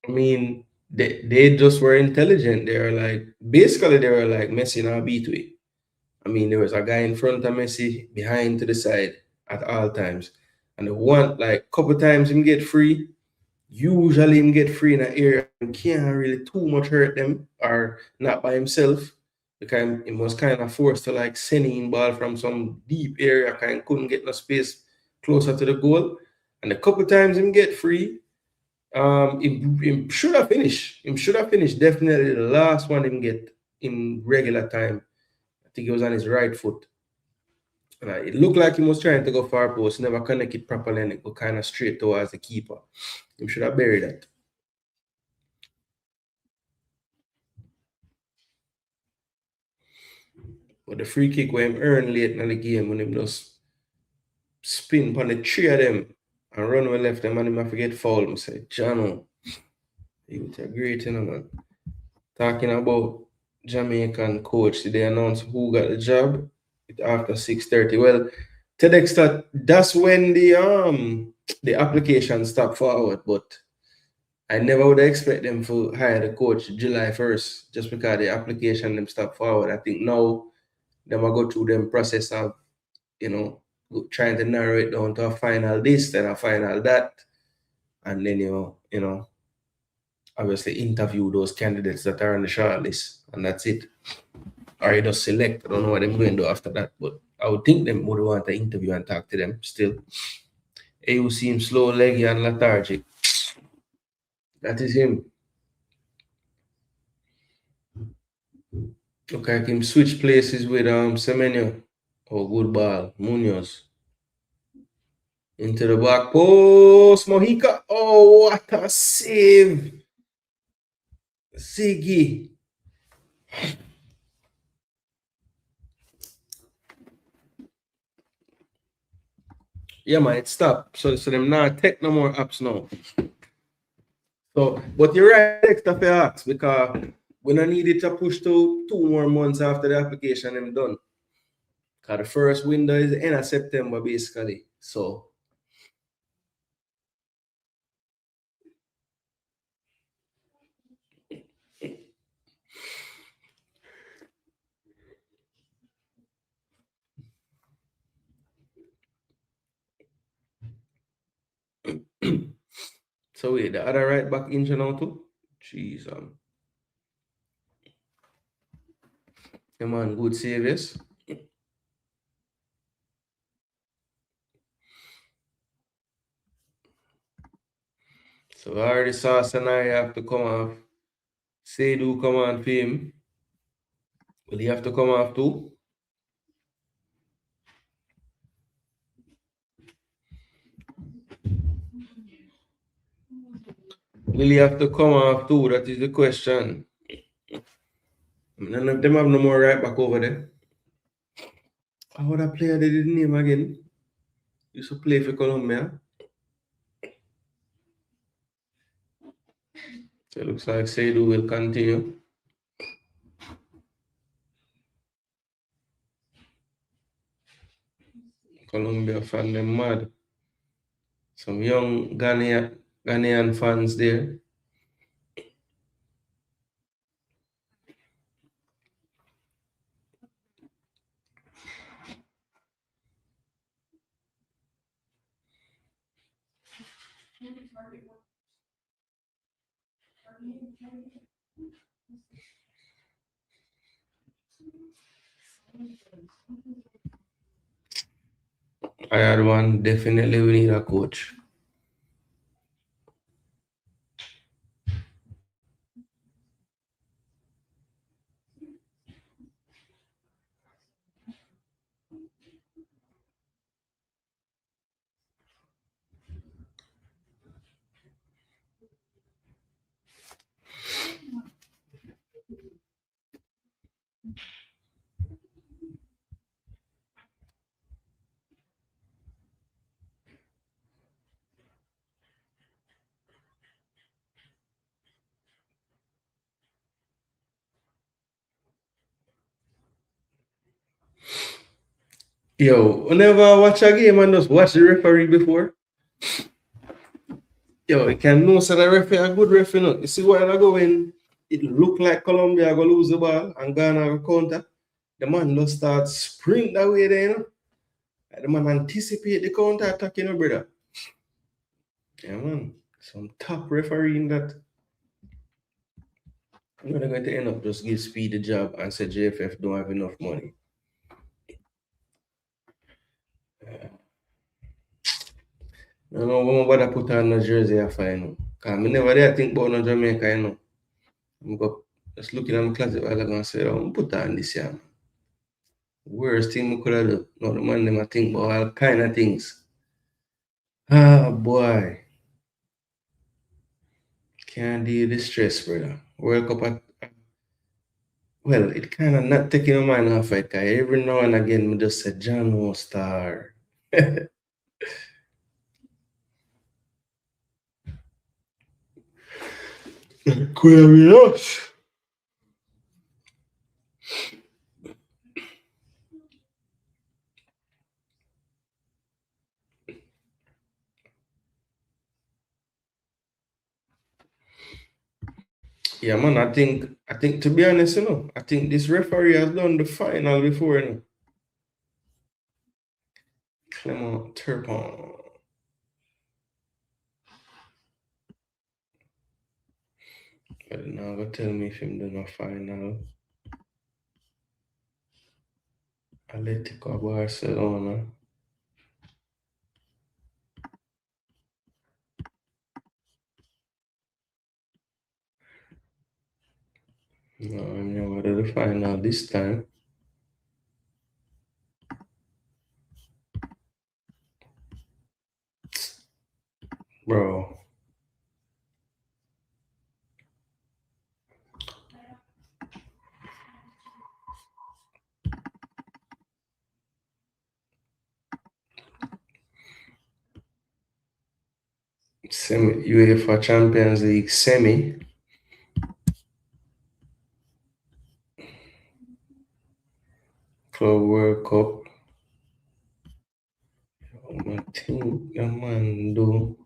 I mean, they just were intelligent. They were like, basically, they were like Messi now beat way. I mean, there was a guy in front of Messi, behind to the side at all times. And the one, like, couple times him get free, usually him get free in an area and can't really too much hurt them or not by himself. Because he was kind of forced to like send in ball from some deep area, kind of couldn't get no space closer to the goal. And a couple times him get free, him should have finished. Him should have finished definitely the last one him get in regular time. I think he was on his right foot. And it looked like he was trying to go far post, never connect it properly, and it go kind of straight towards the keeper. He should have buried that. But the free kick when him earned late in the game, when him just spin upon the three of them and run away left them and him have to get fouled. I said, Jano, you a great, man. Talking about Jamaican coach, did they announce who got the job after 6:30? Well, to the extent that's when the application stopped forward, but I never would expect them to hire the coach July 1st just because the application them stop forward. I think now them will go through them process of, you know, trying to narrow it down to a final this and a final that. And then obviously interview those candidates that are on the short list. And that's it. Or you just select. I don't know what they're going to do after that. But I would think them would want to interview and talk to them still. AU seems slow, leggy, and lethargic. That is him. Okay, I can switch places with Semenyo. Oh, good ball. Munoz. Into the back post. Mojica. Oh, what a save. Ziggy. Yeah, man, it stopped. So them not take no more apps now. So, but you're right, extra for ask because we don't need it to push to 2 more months after the application them done. Because the first window is the end of September, basically. So, So wait, the other right back injured now too? Jeez, come on, good save this. So I already saw Sanai have to come off. Seydu come on for him. Will he have to come off too? Will he have to come off too? That is the question. None of them have no more right back over there. How would that player they did name again? Used to play for Colombia. So it looks like Seydu will continue. Colombia fan them mad. Some young Ghanaian fans there. I had one. Definitely we need a coach. Yo, whenever I watch a game and just watch the referee before, yo, you can know so the referee a good referee. You know? You see while I go when it look like Colombia go lose the ball and Ghana go counter, the man just start sprint that way there, you know. Like the man anticipate the counter attack, you know, brother. Yeah, man. Some top referee in that. You're not going to end up just give Speed the job and say JFF don't have enough money. I don't know what I put on the jersey I find. Because I never dare think about no Jamaica, you know. I'm go, just looking at my closet while I'm going to say, oh, I'm put on this year. Worst thing I could have done. No, the man, them I think about all kind of things. Ah, boy. Can't deal with the stress, brother. World Cup at, well, it kind of not taking my mind off it. Cause every now and again, me just say, John will star. Aquarius. Yeah, man, I think to be honest, you know, I think this referee has done the final before, you know. Clement Turpin. But now go tell me if him done a final. Atletico Barcelona. No, I'm never to the final this time. Bro. UEFA Champions League semi. Club World Cup. I think the man do.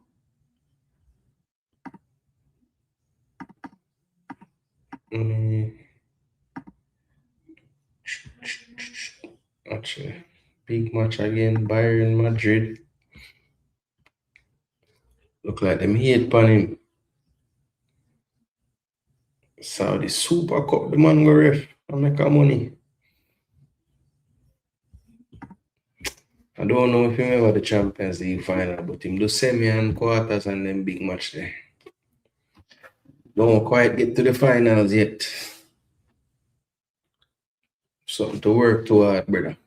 Actually, big match again, Bayern Madrid. Look Look like them hate pan him. Saudi Super Cup, the man go ref and make a money. I don't know if he remember the Champions League final, but him do semi and quarters and then big match there. Don't quite get to the finals yet. Something to work toward, brother.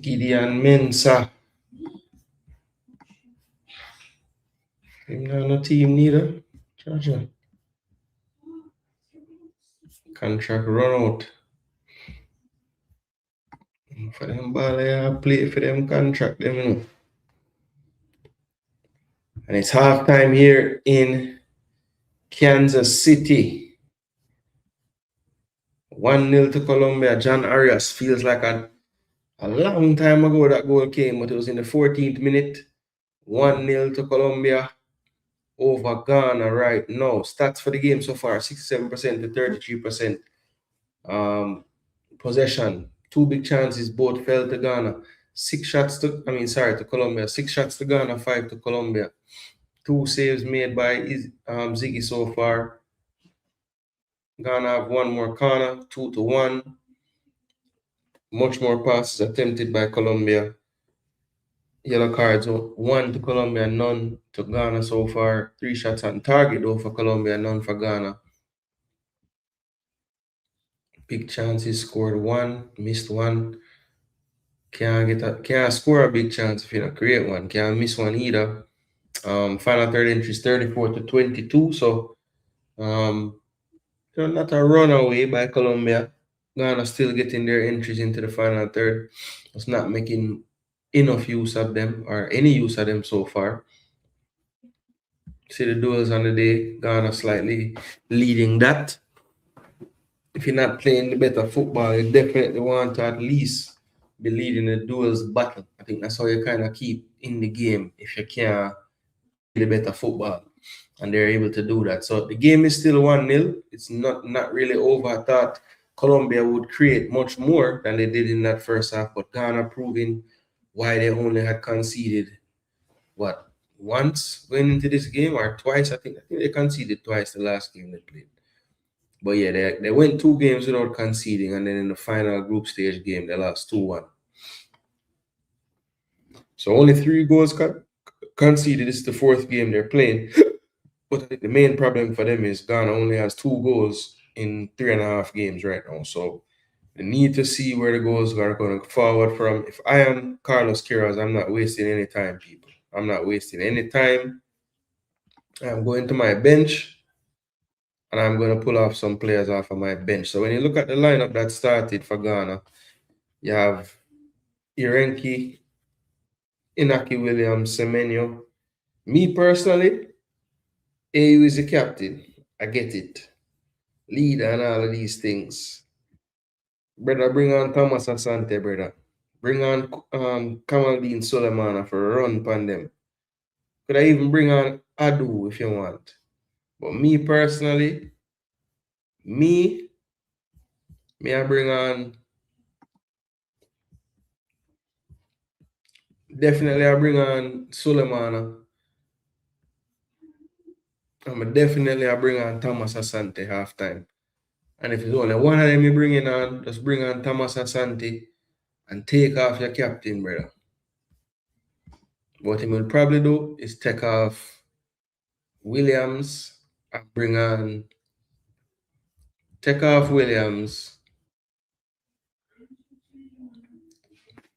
Gideon Mensah. Him not no team neither. Georgia. Contract run out. For them ball, I play for them contract, them, you know. And it's halftime here in Kansas City. 1-0 to Colombia. John Arias feels like a long time ago that goal came, but it was in the 14th minute. 1-0 to Colombia over Ghana right now. Stats for the game so far, 67% to 33%. Possession, 2 big chances, both fell to Ghana. 6 shots to Colombia. 6 shots to Ghana, 5 to Colombia. 2 saves made by Ziggy so far. Ghana have 1 more corner, 2-1. Much more passes attempted by Colombia. Yellow cards, 1 to Colombia, none to Ghana so far. 3 shots on target though for Colombia, none for Ghana. Big chances, scored 1, missed 1. Can't score a big chance if you don't create one. Can't miss one either. Final third entry is 34 to 22. So not a runaway by Colombia. Ghana still getting their entries into the final third. It's not making enough use of them or any use of them so far. See the duels on the day. Ghana slightly leading that. If you're not playing the better football, you definitely want to at least be leading the duels battle. I think that's how you kind of keep in the game if you can't play the better football. And they're able to do that. So the game is still 1-0. It's not really over. I thought Colombia would create much more than they did in that first half, but Ghana proving why they only had conceded once going into this game or twice. I think they conceded twice the last game they played. But yeah, they went 2 games without conceding, and then in the final group stage game, they lost 2-1. So only 3 goals conceded. This is the 4th game they're playing. But I think the main problem for them is Ghana only has 2 goals in 3.5 games right now. So they need to see where the goals are going to forward from. If I am Carlos Queiroz, I'm not wasting any time, people. I'm not wasting any time. I'm going to my bench. And I'm going to pull off some players off of my bench. So when you look at the lineup that started for Ghana, you have Irenki, Inaki Williams, Semenyo. Me personally, AU is the captain. I get it. Leader and all of these things. Brother, bring on Thomas Asante, brother. Bring on Kamaldeen Sulemana for a run upon them. Could I even bring on Adu if you want? But me personally, I bring on definitely I bring on Sulemana. I bring on Thomas Asante halftime. And if it's only one of them you bring in on, just bring on Thomas Asante and take off your captain, brother. What he will probably do is take off Williams and bring on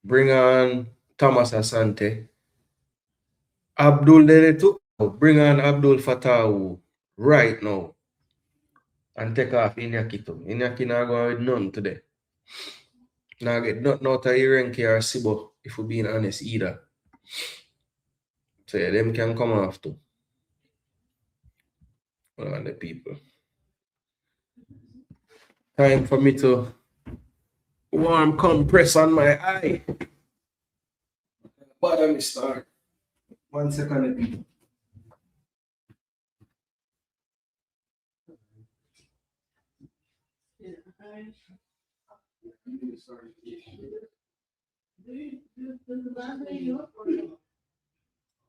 bring on Thomas Asante. Abdul Deretu, bring on Abdul Fatawu right now. And take off Iñaki too. Iñaki not going with none today. Now get nothing out of Irenki or Sibo, if we're being honest either. So yeah, them can come off too. One of the people. Time for me to warm compress on my eye. But let me start. 1 second.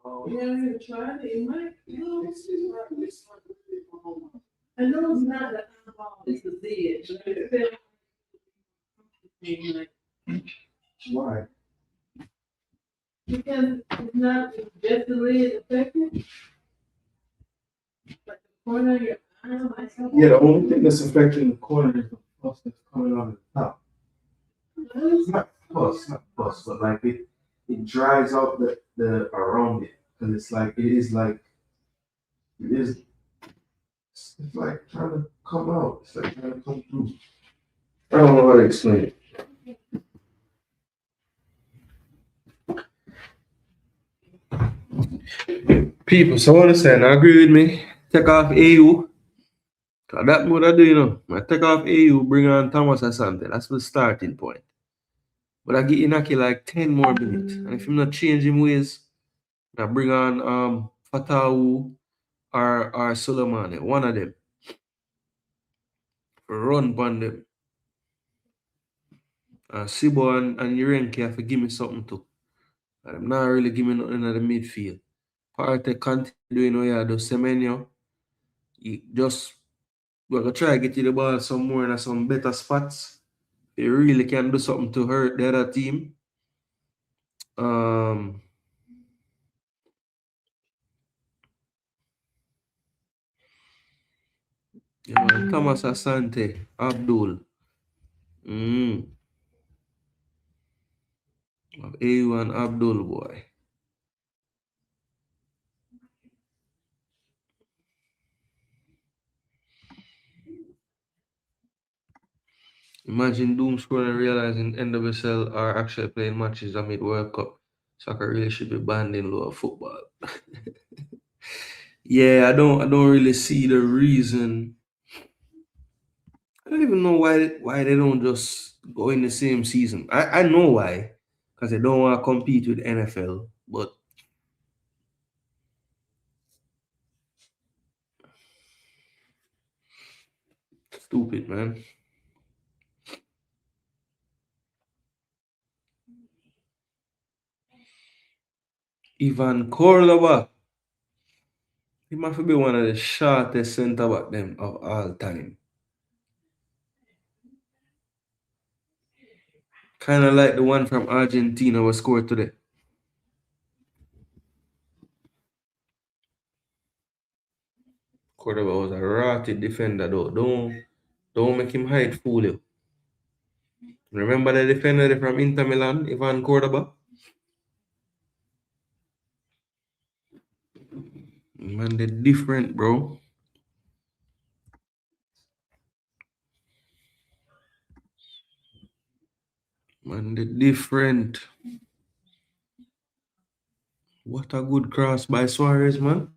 Oh, yeah, try it. It might. I know it's not the eyeball, it's the zit. Why? Because it's not just the lid affected, but the corner of your eye. Yeah, the only thing that's affecting the corner is the pus that's coming on the top. It's not pus, but like it dries out the around it. Because it's like it is it's like trying to come out. It's like trying to come through. I don't know how to explain it. People, so what I'm saying, I agree with me. Take off AU. That's what I do, you know. I take off AU, bring on Thomas or something. That's the starting point. But I get Inaki like 10 more minutes. And if I'm not changing ways, I bring on Fatawu or Solomon, one of them. Run on them. Sibo and Urenke have to give me something too. I'm not really giving nothing in the midfield. Partey continue doing what you do. Semenyo, you just we're gonna try to get you the ball some more in some better spots. You really can do something to hurt the other team. Yeah, man, Thomas Asante, Abdul. A1 Abdul boy. Imagine Doom scrolling and realizing NWSL are actually playing matches amid World Cup. Soccer really should be banned in lower football. Yeah, I don't really see the reason. I don't even know why they don't just go in the same season. I know why. Because they don't want to compete with NFL. But stupid, man. Ivan Cordoba. He must be one of the shortest centre back them of all time. Kind of like the one from Argentina was scored today. Cordoba was a rotted defender though. Don't make him hide fool you. Remember the defender from Inter Milan, Ivan Cordoba? Man, they're different, bro. Man, they're different. What a good cross by Suarez, man.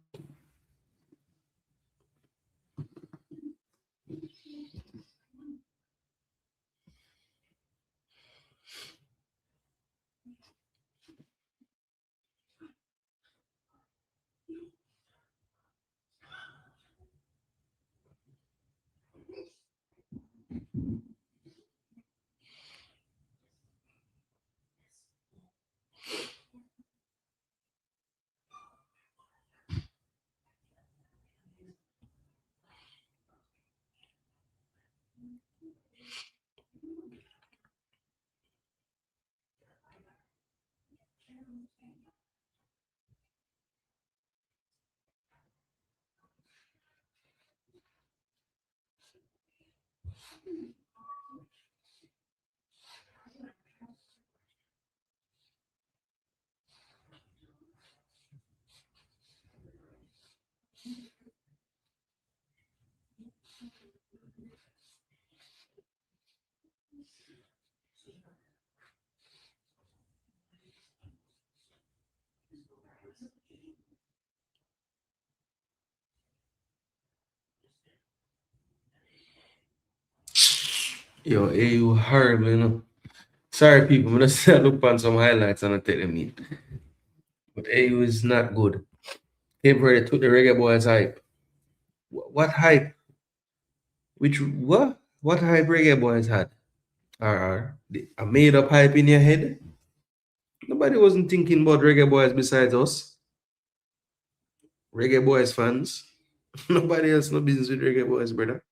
Yo, you horrible, you know. Sorry, people. I'm just look on some highlights and I take them in. But it was not good. Cape Verde took the reggae boys hype. What hype? Which what? What hype reggae boys had? A made up hype in your head? Nobody wasn't thinking about reggae boys besides us. Reggae boys fans. Nobody else no business with reggae boys, brother.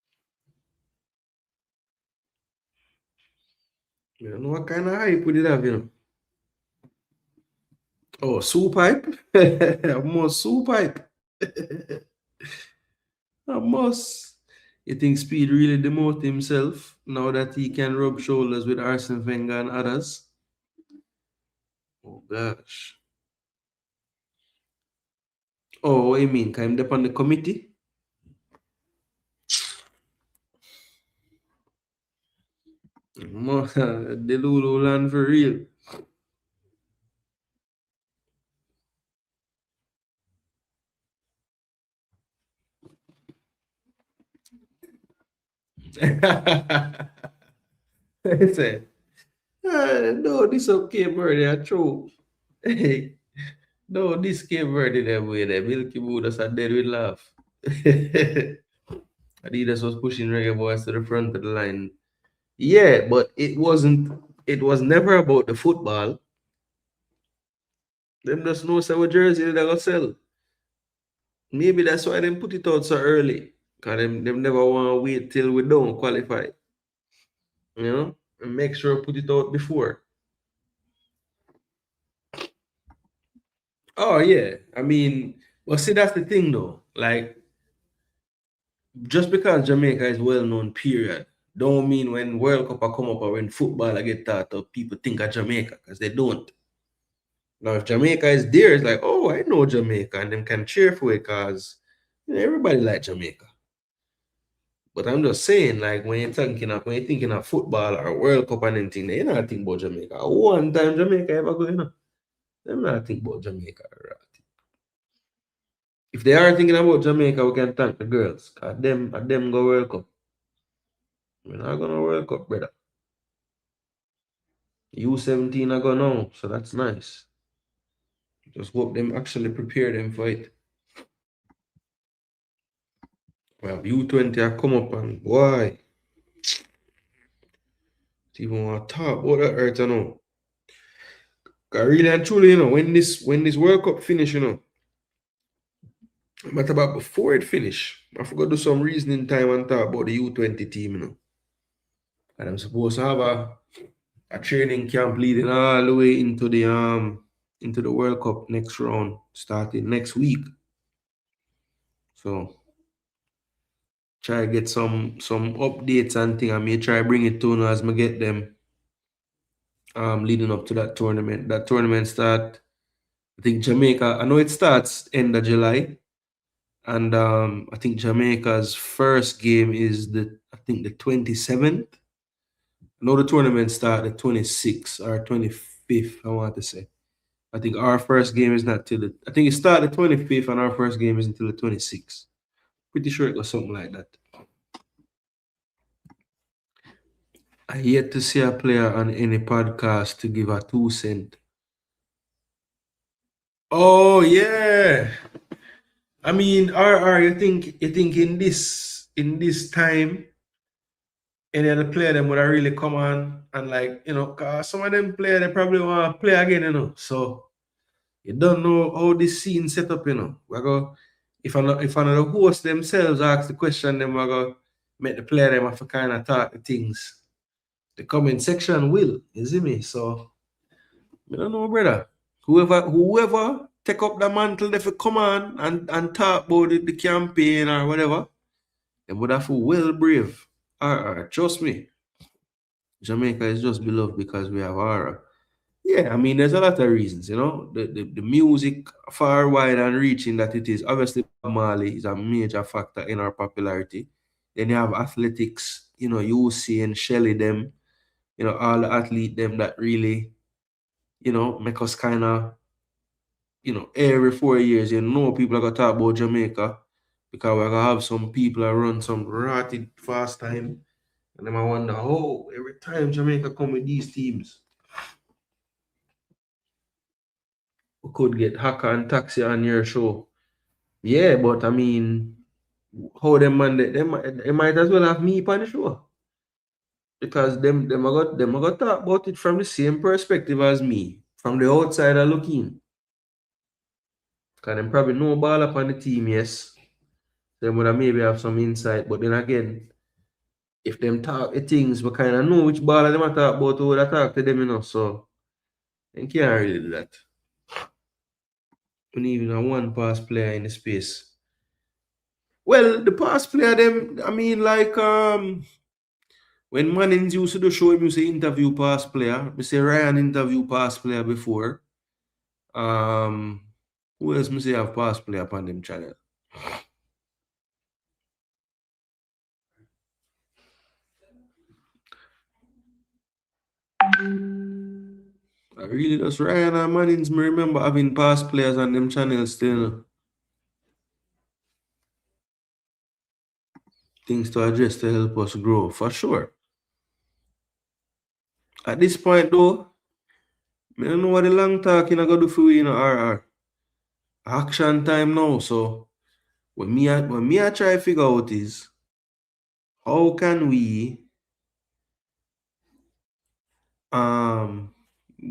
You don't know what kind of hype we did have, you know. Oh, soup hype? More soup hype. A must. You think Speed really demote himself now that he can rub shoulders with Arsene Wenger and others? Oh gosh. Oh, what you mean? Can him up on the committee? The Lulu land for real. I said, no, this okay, Verde, I true. Hey, no, this Cape Verde that way there. Milky Buddha sat dead with laugh. Adidas was pushing reggae boys to the front of the line. Yeah, but it was never about the football. Them just know say what jersey they gonna sell. Maybe that's why them put it out so early. Cause them never wanna wait till we don't qualify. You know? And make sure put it out before. Oh yeah. I mean, well see that's the thing though. Like just because Jamaica is well known, period, don't mean when World Cup are come up or when football I get taught up, people think of Jamaica because they don't. Now, if Jamaica is there, it's like, oh, I know Jamaica, and them can cheer for it because everybody like Jamaica. But I'm just saying, like when you're thinking of football or World Cup and anything, you're not thinking about Jamaica. One time Jamaica ever going on. They're not thinking about Jamaica. Right? If they are thinking about Jamaica, we can thank the girls. Cause them go World Cup. We're not gonna World Cup, brother. U17 are going now, so that's nice. Just hope them actually prepare them for it. Well, U20 are come up and why? Even want to talk about that right now. Cause really and truly, when this World Cup finish, but about before it finish, I forgot to do some reasoning time and talk about the U20 team. And I'm supposed to have a training camp leading all the way into the World Cup next round, starting next week. So try get some updates and thing. I may try bring it to you as me get them leading up to that tournament. That tournament start, I think Jamaica. I know it starts end of July. And I think Jamaica's first game is the 27th. I know the tournament start the 26th or 25th, I want to say. I think our first game is not till I think it started the 25th and our first game is until the 26th. Pretty sure it was something like that. I yet to see a player on any podcast to give a 2 cent. Oh yeah. I mean, you think in this time any other player them would have really come on and like, 'cause some of them player they probably want to play again. So you don't know how this scene set up. We go if another host themselves ask the question, then we go make the player them have to kind of talk the things. The comment section will, you see me? So I don't know, brother. Whoever take up the mantle, they for come on and talk about the campaign or whatever, they would have to well brave. Trust me. Jamaica is just beloved because we have aura. Yeah, I mean, there's a lot of reasons. The music far wide and reaching that it is. Obviously, Bob Marley is a major factor in our popularity. Then you have athletics, UC and Shelley, them, all the athlete them that really, make us kind of, every 4 years, people are going to talk about Jamaica because we're going to have some people that run some rotted fast time. And then I wonder, oh, every time Jamaica come with these teams. we could get Haka and Taxi on your show. Yeah, but I mean, how them man they might as well have me on the show. Because them I got talk about it from the same perspective as me. From the outsider looking. Because them probably know ball up on the team, yes. Them would have maybe have some insight. But then again, if them talk the things, we kind of know which baller them I talk about, who would I talk to them, you know. So they can't really do that. We need even a one pass player in the space. Well, the pass player, them, I mean, like when Mannings used to do show him, you say interview pass player. We say Ryan interview pass player before. Um, who else me say have pass player upon them channel? I really just Ryan and Mannings. Me remember having pass players on them channels still. Things to address to help us grow for sure. At this point though, I don't know what the long talking I gotta do for we, you know, or action time now. So when me I try figure out is how can we um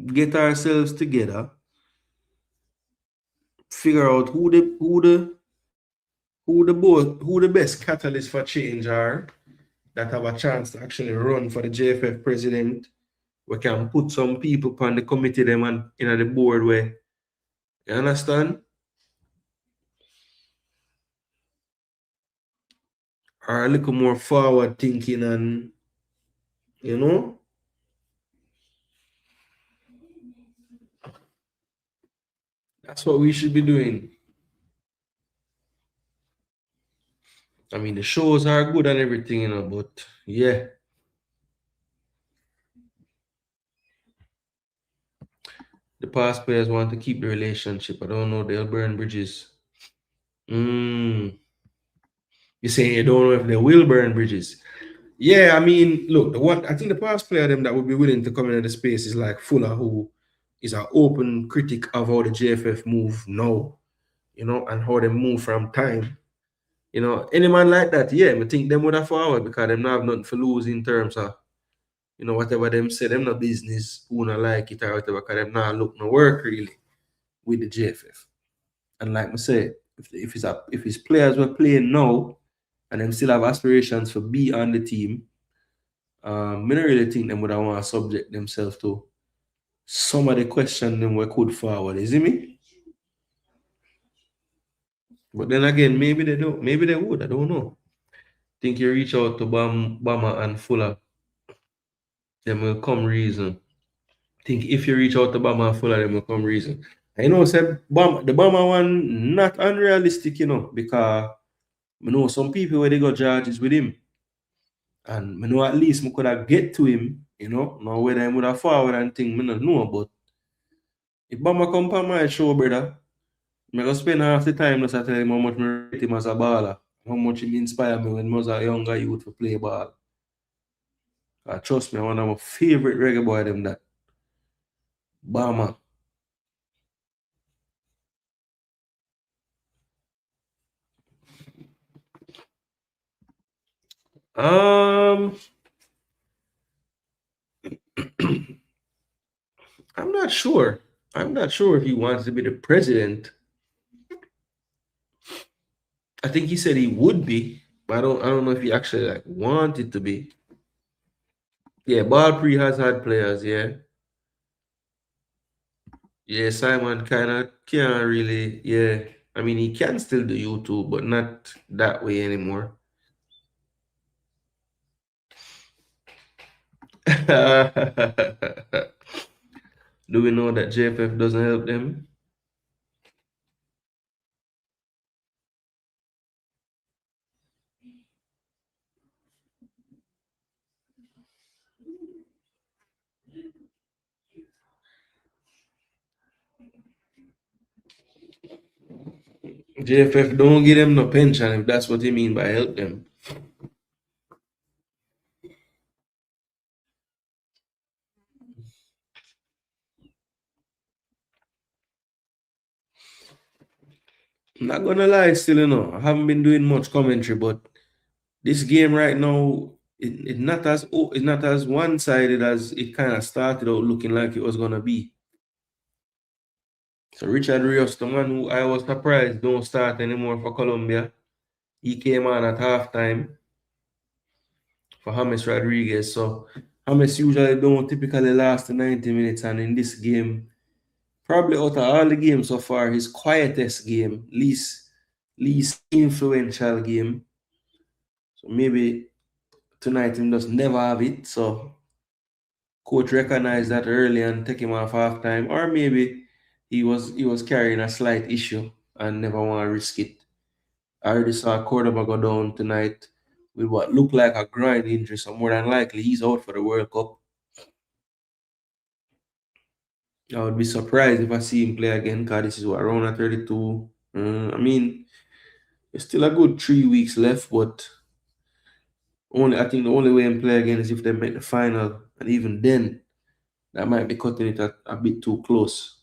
get ourselves together, figure out who the best catalyst for change are that have a chance to actually run for the JFF president. We can put some people on the committee them and in the board where you understand? Are a little more forward thinking and you know that's what we should be doing. I mean, the shows are good and everything, you know, but yeah, the past players want to keep the relationship. I don't know, they'll burn bridges. Mm. You say you don't know if they will burn bridges. Yeah, I mean, look, the one I think the past player them that would be willing to come into the space is like Fuller, who is an open critic of how the JFF move now, you know, and how they move from time. You know, any man like that, yeah, we think them would have forward because them not have nothing to lose in terms of you know, whatever them say, them no business, who not like it or whatever, because them not look no work really with the JFF. And like I say, if his players were playing now and them still have aspirations for be on the team, I don't really think them would have want to subject themselves to some of the question them we could forward, you see me? But then again, maybe they don't, maybe they would, I don't know. Think you reach out to Bama and Fuller, them will come reason. Think if you reach out to Bama and Fuller, them will come reason. I know said the Bama one not unrealistic, you know, because I know some people where they got charges with him. And I know at least I could have get to him, you know. Now whether I would have forward and thing, I don't know. But if Bama come on my show, brother, I'm gonna spend half the time just to tell him how much I rate him as a baller, how much he inspired me when I was a younger youth to play ball. Trust me, one of my favorite reggae boy them that. Bama. Um I'm not sure. I'm not sure if he wants to be the president. I think he said he would be, but I don't know if he actually like wanted to be. Yeah, Ball has had players, yeah. Yeah, Simon kind of can't really, yeah. I mean, he can still do YouTube, but not that way anymore. Do we know that JFF doesn't help them? JFF don't give them no pension if that's what you mean by help them. I'm not gonna lie, still, I haven't been doing much commentary, but this game right now, it's not as one sided as it kind of started out looking like it was gonna be. So Richard Rios, the man who I was surprised don't start anymore for Colombia, he came on at halftime for James Rodriguez. So James usually don't typically last the 90 minutes, and in this game, probably out of all the games so far, his quietest game, least influential game. So maybe tonight he just never have it. So coach recognized that early and take him off halftime, or maybe he was carrying a slight issue and never want to risk it. I already saw Cordoba go down tonight with what looked like a groin injury, so more than likely he's out for the World Cup. I would be surprised if I see him play again because this is what around at 32. I mean, there's still a good 3 weeks left, but I think the only way I'm play again is if they make the final, and even then, that might be cutting it a bit too close.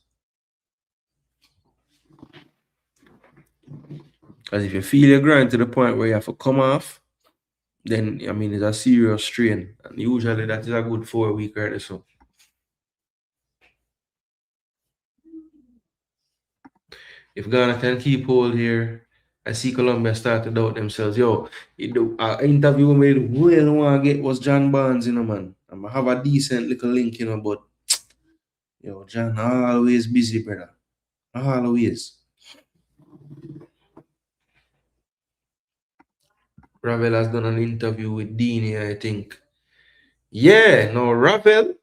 Because if you feel your grind to the point where you have to come off, then I mean it's a serious strain, and usually that is a good 4 week or so. If Ghana can keep hold here, I see Colombia start to doubt themselves. Yo, interview made well want to get was John Barnes, man. I'm gonna have a decent little link, but yo, John always busy, brother. Always. Ravel has done an interview with Dini, I think. Yeah, no, Ravel.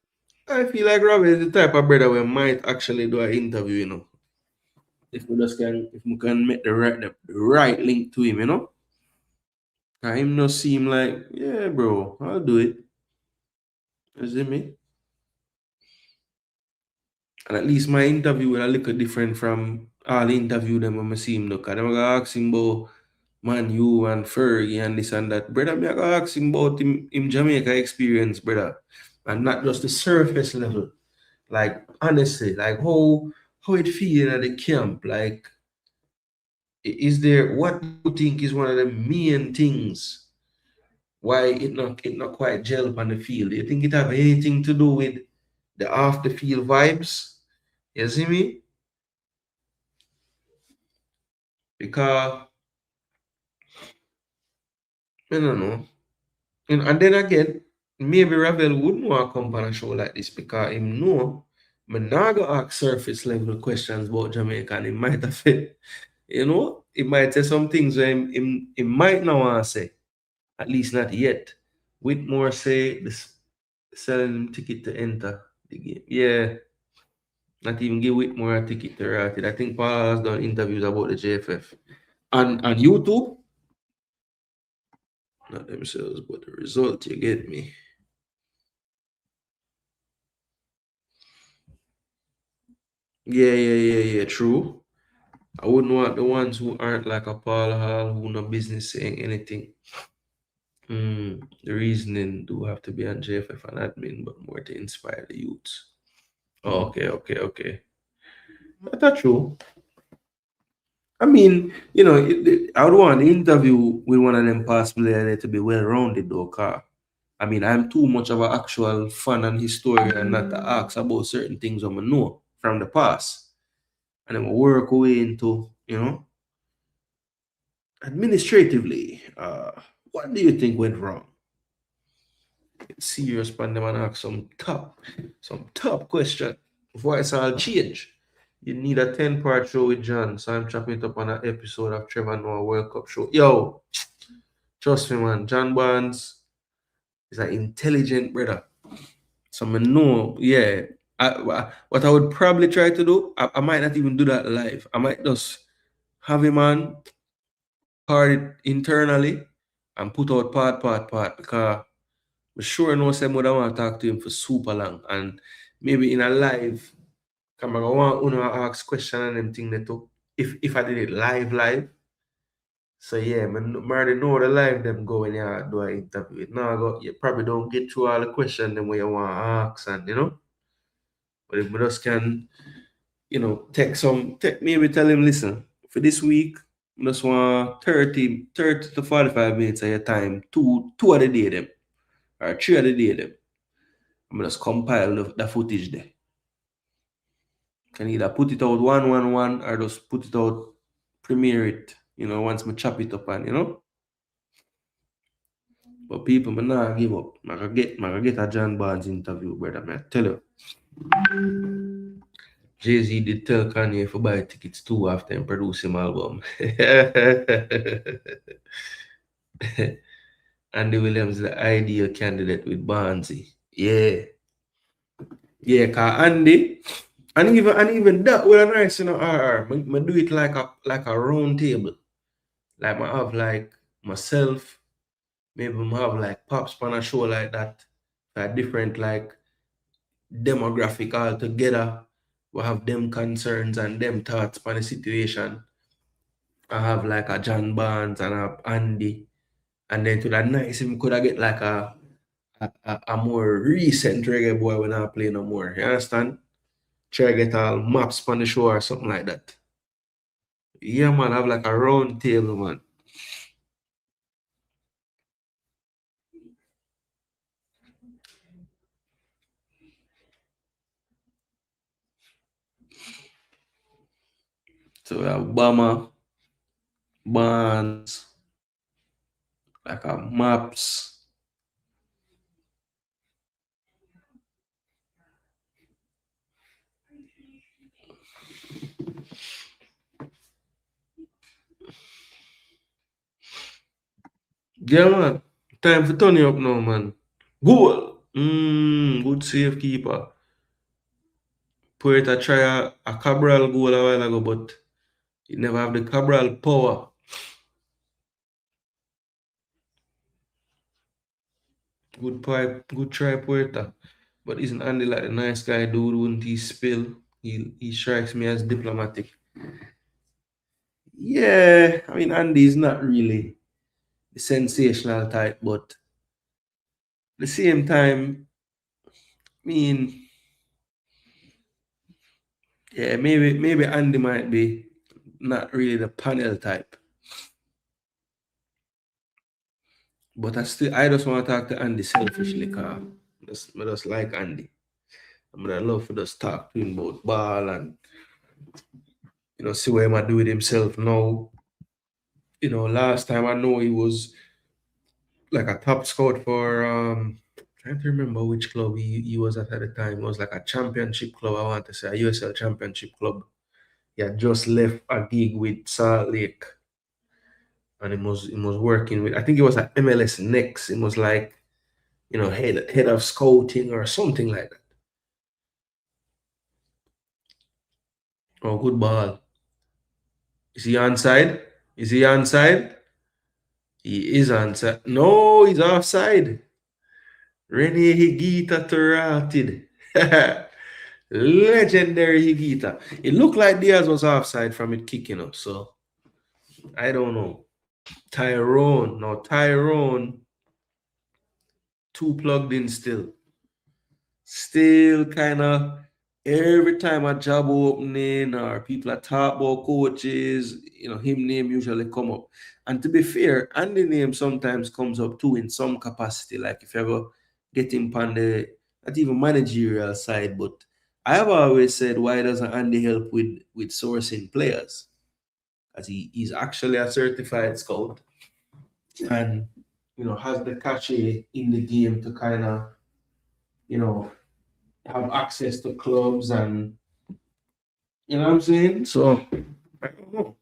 I feel like Ravel is the type of brother we might actually do an interview. If we can make the right link to him. And him not seem like, yeah, bro, I'll do it. You see me? And at least my interview will a little different from all the interview them when I see him. Because I'm gonna ask him about Man U and Fergie and this and that. Brother, me I gonna ask him about him Jamaica experience, brother. And not just the surface level. Like honestly, like how it feel at the camp. Like is there what do you think is one of the main things why it not quite gel on the field? Do you think it have anything to do with the off the field vibes? You see me? Because I don't know. And then again, maybe Ravel wouldn't want to come on a show like this because him know me not gonna ask surface level questions about Jamaica and it might affect, it might say some things where him might not want to say, at least not yet. Whitmore say this selling him ticket to enter the game. Yeah, not even give Whitmore a ticket to write it. I think Paul has done interviews about the JFF. And YouTube, not themselves, but the result, you get me. Yeah, true. I wouldn't want the ones who aren't like a Paul Hall who no business saying anything. The reasoning do have to be on JFF and admin, but more to inspire the youths. Oh, okay. That's true. I mean, I would want an interview with one of them past players to be well rounded though, car. I mean, I'm too much of an actual fan and historian not to ask about certain things I know from the past. And then work away into, administratively, what do you think went wrong? Serious pandem and ask some top question. Before it's all change. You need a 10-part show with John, so I'm chopping it up on an episode of Trevor Noah World Cup show. Yo, trust me, man. John Barnes is an intelligent brother. So I know, yeah. What I would probably try to do, I might not even do that live. I might just have him on, part it internally, and put out part because I'm sure no say would want to talk to him for super long. And maybe in a live, come I want to ask question and them thing that too. If I did it live. So yeah, man, I already know the live them go when you do an interview. Now you probably don't get through all the questions them where you want to ask and but if we just can, take maybe tell him, listen, for this week, Just want 30 to 45 minutes of your time, two of the day them, or three of the day them. I'm just compile the footage there. Can either put it out one or just put it out, premiere it, once me chop it up and. But people, me not give up. I get a John Barnes interview, brother. I tell you. Jay-Z did tell Kanye to buy tickets too after him produce him album. Andy Williams, the ideal candidate with Barnesy. Yeah. Yeah, cause Andy, and even that with a nice, RR. Me do it like a round table. Like I have like myself, maybe I have like Pops on a show like that. A different like demographic altogether. We have them concerns and them thoughts on the situation. I have like a John Barnes and a Andy. And then to that nice, him could I get like a more recent reggae boy when I play no more. You understand? Try to get all maps on the show or something like that. Yeah, man, have like a round table, man. So we have Bama, Barnes, like a maps. Yeah, man. Time for turn you up now, man. Goal. Good save keeper. Puerta try a Cabral goal a while ago, but he never have the Cabral power. Good pipe, good try, Puerta. But isn't Andy like a nice guy, dude? Wouldn't he spill? He strikes me as diplomatic. Yeah, I mean Andy is not really the sensational type, but at the same time, I mean, yeah, maybe Andy might be not really the panel type. But I just want to talk to Andy selfishly, cause I just like Andy. I love to just talk to him about ball and see what he might do with himself now. Last time I know he was like a top scout for trying to remember which club he was at the time. It was like a championship club, I want to say, a USL championship club. He had just left a gig with Salt Lake and he was working with, I think it was at MLS Next. It was like, head of scouting or something like that. Oh, good ball. Is he onside? Is he onside? He is onside. No, he's offside. Rene Higuita Turratid. Legendary Higuita. It looked like Diaz was offside from it kicking up, so I don't know. Tyrone. No, Tyrone. Too plugged in still. Still kind of every time a job opening or people are talk about coaches, him name usually come up. And to be fair, Andy name sometimes comes up too in some capacity. Like if you ever get him on the not even managerial side, but I have always said, why doesn't Andy help with sourcing players? Because he's actually a certified scout and has the cachet in the game to kind of you know have access to clubs and you know what I'm saying? So I don't know.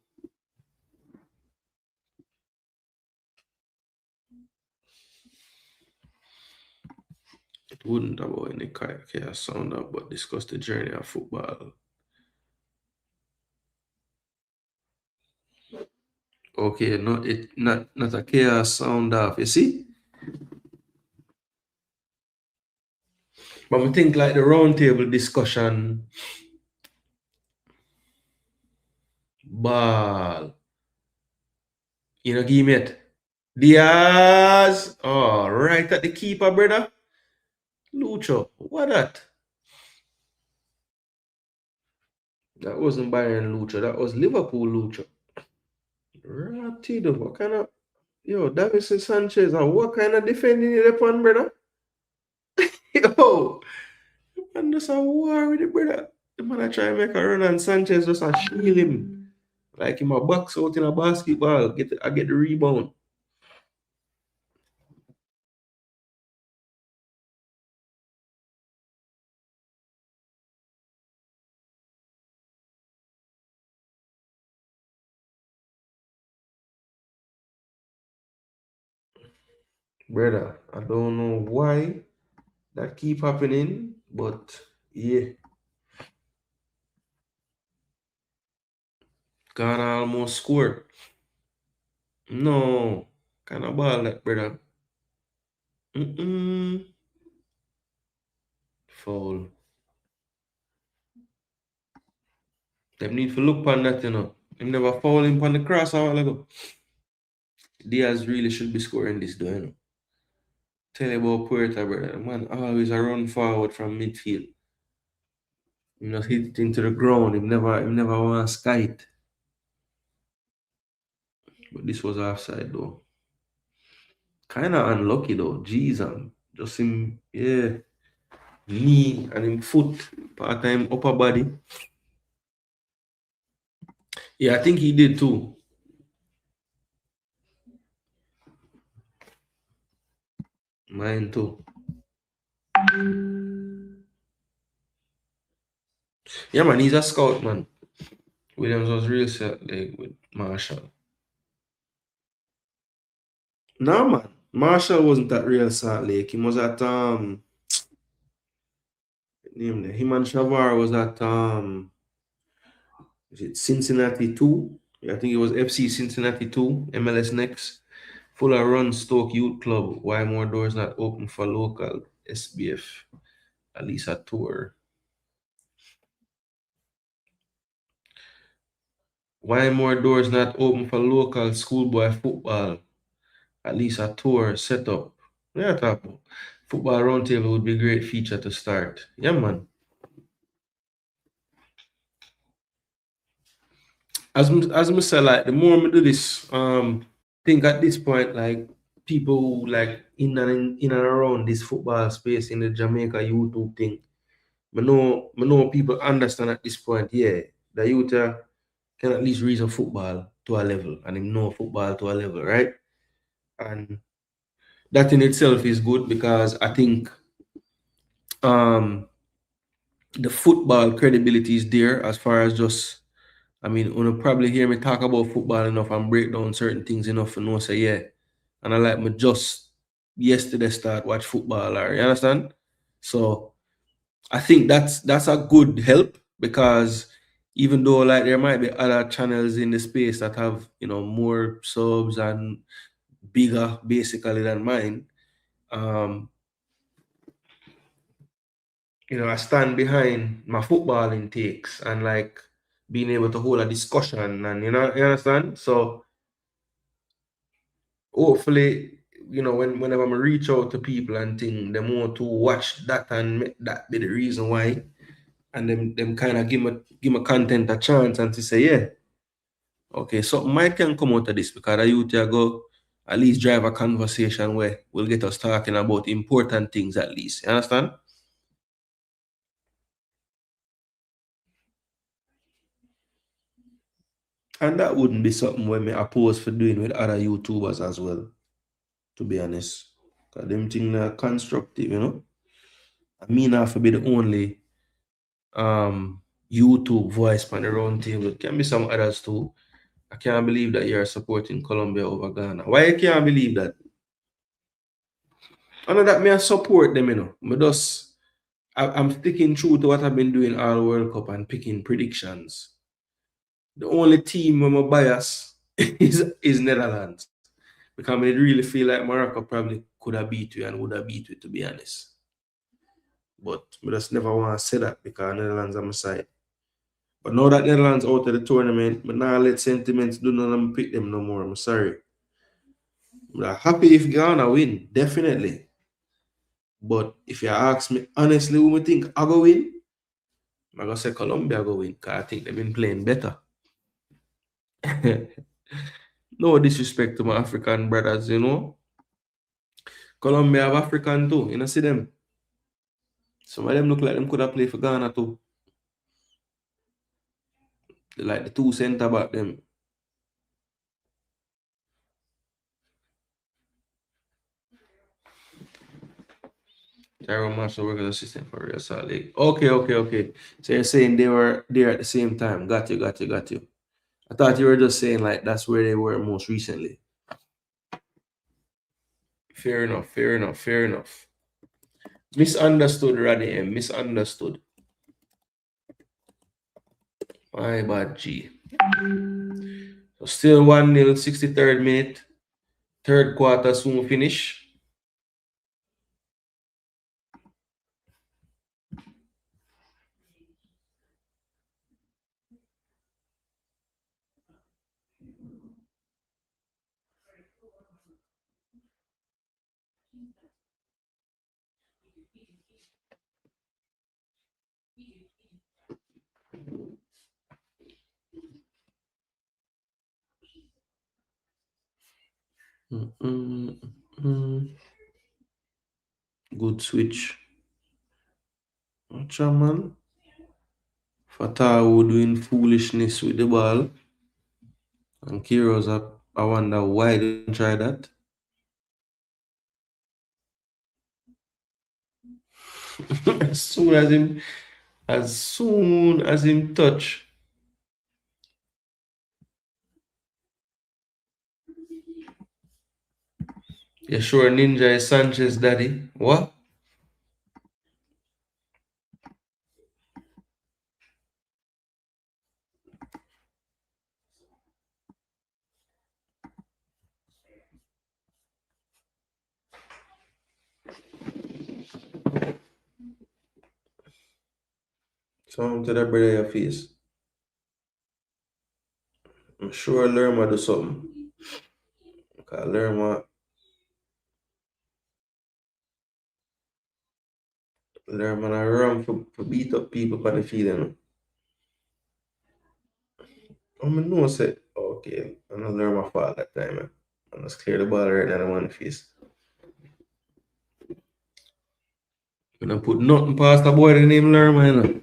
It wouldn't about any chaos sound up, but discuss the journey of football. Okay, not a chaos sound off, you see? But we think like the roundtable discussion, ball, game it. Diaz, oh, right at the keeper, brother. Lucho, what that? That wasn't Bayern Lucho, that was Liverpool Lucho. Ratido, what kind of yo, Davison Sanchez, what kind of defending you upon, brother? Yo, and just a war with the brother. The man I try to make a run and Sanchez just a shield him. Like him a box out in a basketball. I get the rebound. Brother, I don't know why that keep happening, but yeah. Gonna almost score. No. Kind of ball that, brother. Mm-mm. Foul. Them need to look on that, you know. Him never foul him on the cross a while ago. Diaz really should be scoring this, though, you know. Tell you about Puerta, brother. The man always a run forward from midfield. You know, hit it into the ground. Him never want to sky it. But this was offside, though. Kind of unlucky, though. Jeez, just him, yeah. Knee and him foot, part time upper body. Yeah, I think he did too. Mine too. Yeah, man, he's a scout, man. Williams was real set like, with Marshall. No, man. Marshall wasn't at Real Salt Lake. He was at name there. Him and Shavar was at is it Cincinnati 2? Yeah, I think it was FC Cincinnati 2, MLS next. Fuller Run Stoke Youth Club. Why more doors not open for local SBF? At least a tour. Why more doors not open for local schoolboy football? At least a tour setup. Yeah, top. Football roundtable would be a great feature to start. Yeah, man. As I say, like the more I do this, think at this point, like people who like in and around this football space in the Jamaica YouTube thing, I know people understand at this point, yeah, the youth can at least reason football to a level and him know football to a level, right? And that in itself is good because I think um the football credibility is there as far as just I mean, you'll probably hear me talk about football enough and break down certain things enough to know say yeah. And I like me just yesterday start watch football or you understand? So I think that's a good help because even though like there might be other channels in the space that have, more subs and bigger basically than mine, um, I stand behind my footballing takes and like being able to hold a discussion and you understand? So hopefully, whenever I reach out to people and think they want to watch that and make that be the reason why, and them kind of give my content a chance and to say, yeah, okay, something might can come out of this because the youth here go at least drive a conversation where we'll get us talking about important things at least. You understand? And that wouldn't be something where me oppose for doing with other YouTubers as well, to be honest. Because them things are constructive, I mean not to be the only YouTube voice on the round table. It can be some others too. I can't believe that you're supporting Colombia over Ghana. Why you can't believe that? I know that me I support them, I'm sticking true to what I've been doing all World Cup and picking predictions. The only team where my bias is Netherlands. Because I really feel like Morocco probably could have beat you and would have beat you, to be honest. But I just never want to say that because Netherlands on my side. But now that Netherlands out of the tournament, but now let sentiments do not let me pick them no more. I'm sorry. I'm happy if Ghana win, definitely. But if you ask me honestly who I think I go win, I'm gonna say Colombia go win because I think they've been playing better. No disrespect to my African brothers, you know. Colombia have African too. You know, see them. Some of them look like them could have played for Ghana too. They like the two center back them. Tyrone Marshall work as assistant for Real Salt Lake. Okay. So you're saying they were there at the same time. Got you. I thought you were just saying like that's where they were most recently. Fair enough. Misunderstood, Raddy M. Misunderstood. My bad, G. So still 1-0, 63rd minute. Third quarter soon finish. Good switch. Watcha, man. Fatawu doing foolishness with the ball. And Kiro's up. I wonder why they didn't try that. as soon as him touch. You sure Ninja is Sanchez daddy? What? Something to the brother your face. I'm sure Lerma do something. Because Lerma a run for beat up people on the field, you know. I know say, okay, I know Lerma fault that time, man. I just clear the ball right now in one face. I don't put nothing past the boy the name Lerma, you know.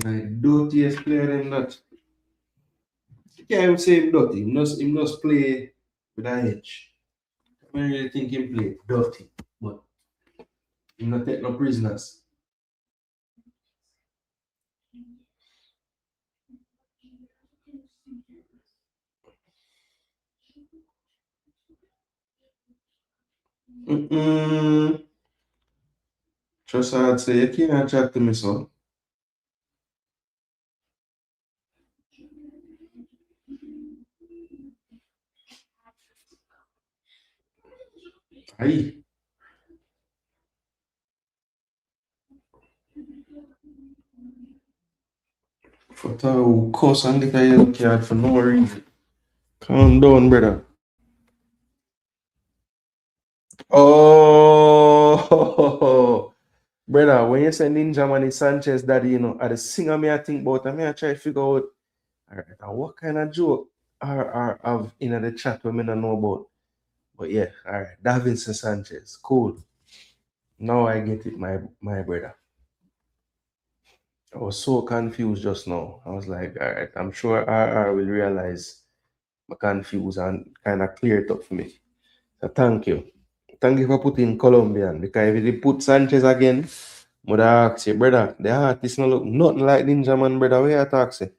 My dirtiest player than that. You can't even say him dirty. He must play with a H. I really think him play dirty, but he not take no prisoners. Mm-mm. Just I'd say you can't chat to me, son. Aye. For to cuss and get a yellow card for no reason. Calm down, brother. Oh, brother, when you say Ninja Man is Sanchez daddy, you know, I the singer me I think about, I mean I try to figure out, all right, what kind of joke are have in the chat we may not know about. But yeah, all right, Davinson Sanchez, cool. Now I get it, my brother. I was so confused just now. I was like, all right, I'm sure RR will realize I'm confused and kind of clear it up for me. So thank you. Thank you for putting Colombian because if you put Sanchez again, would ask you, brother, the artist no look nothing like Ninja Man, brother. Where you talk say?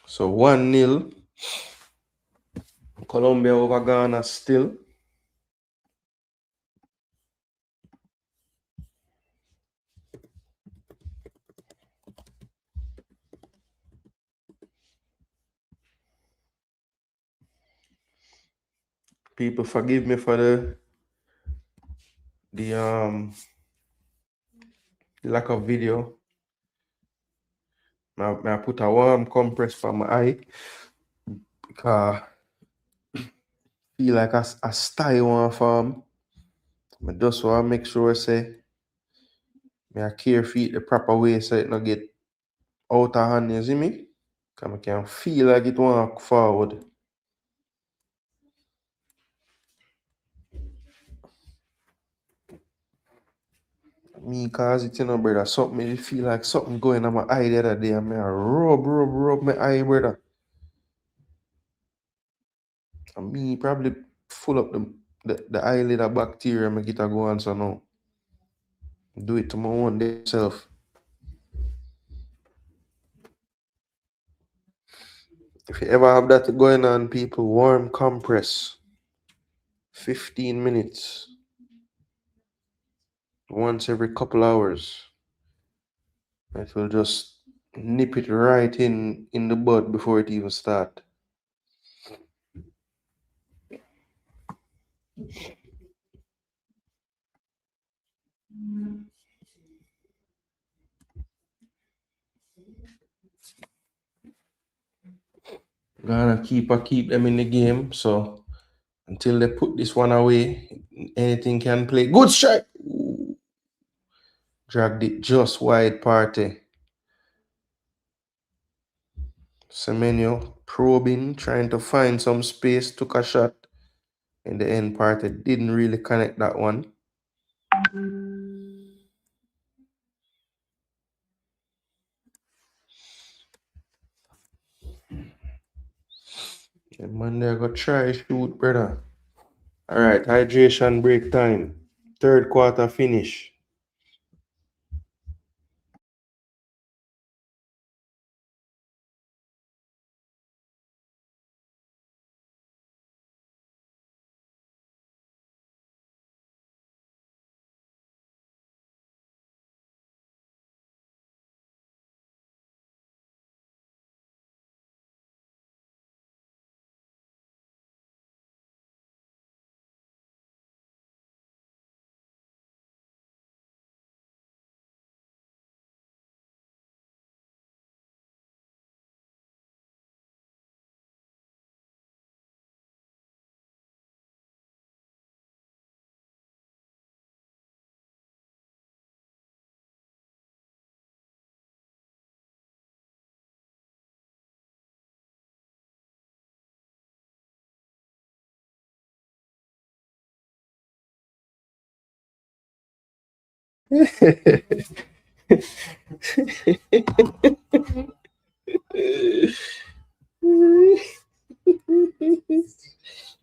So 1-0. Colombia over Ghana still. People forgive me for the lack of video. I put a warm compress for my eye because feel like a style one form. I just want to make sure say I care feet the proper way so it not get out of hand, you see me? Because I can feel like it walk forward. Me cause it, you know, brother. Something me feel like something going on my eye the other day, and me I rub my eye, brother. And me probably full up the eyelid of bacteria, me get a go on so now. Do it to my own damn self. If you ever have that going on, people, warm compress. 15 minutes. Once every couple hours. It will just nip it right in the bud before it even start. Gonna keep them in the game. So until they put this one away, anything can play. Good strike. Ooh. Dragged it just wide party. Semenyo probing, trying to find some space, took a shot. In the end party didn't really connect that one. Yeah, man, they're gonna try shoot, brother. All right, hydration break time. Third quarter finish.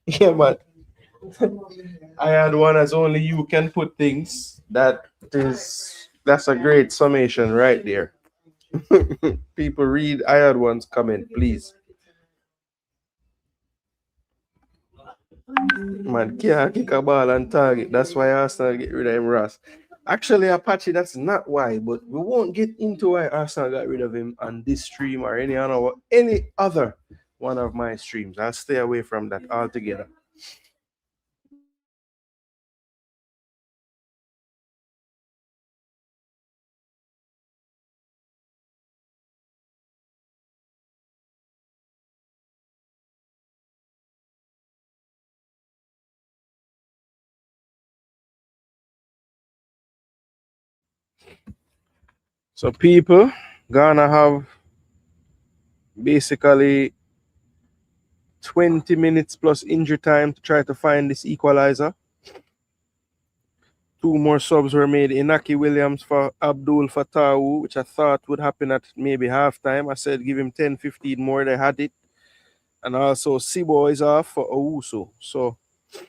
Yeah, man. I had one as only you can put things. That's a great summation right there. People read I had one's comment, please. Man, can't kick a ball and target. That's why Arsenal get rid of him, Ross. Actually, Apache, that's not why, but we won't get into why Arsenal got rid of him on this stream or any other one of my streams. I'll stay away from that altogether. So people gonna have basically 20 minutes plus injury time to try to find this equalizer. Two more subs were made. Inaki Williams for Abdul Fatawu, which I thought would happen at maybe halftime. I said give him 10-15 more. They had it. And also Sibo is off for Owusu. So a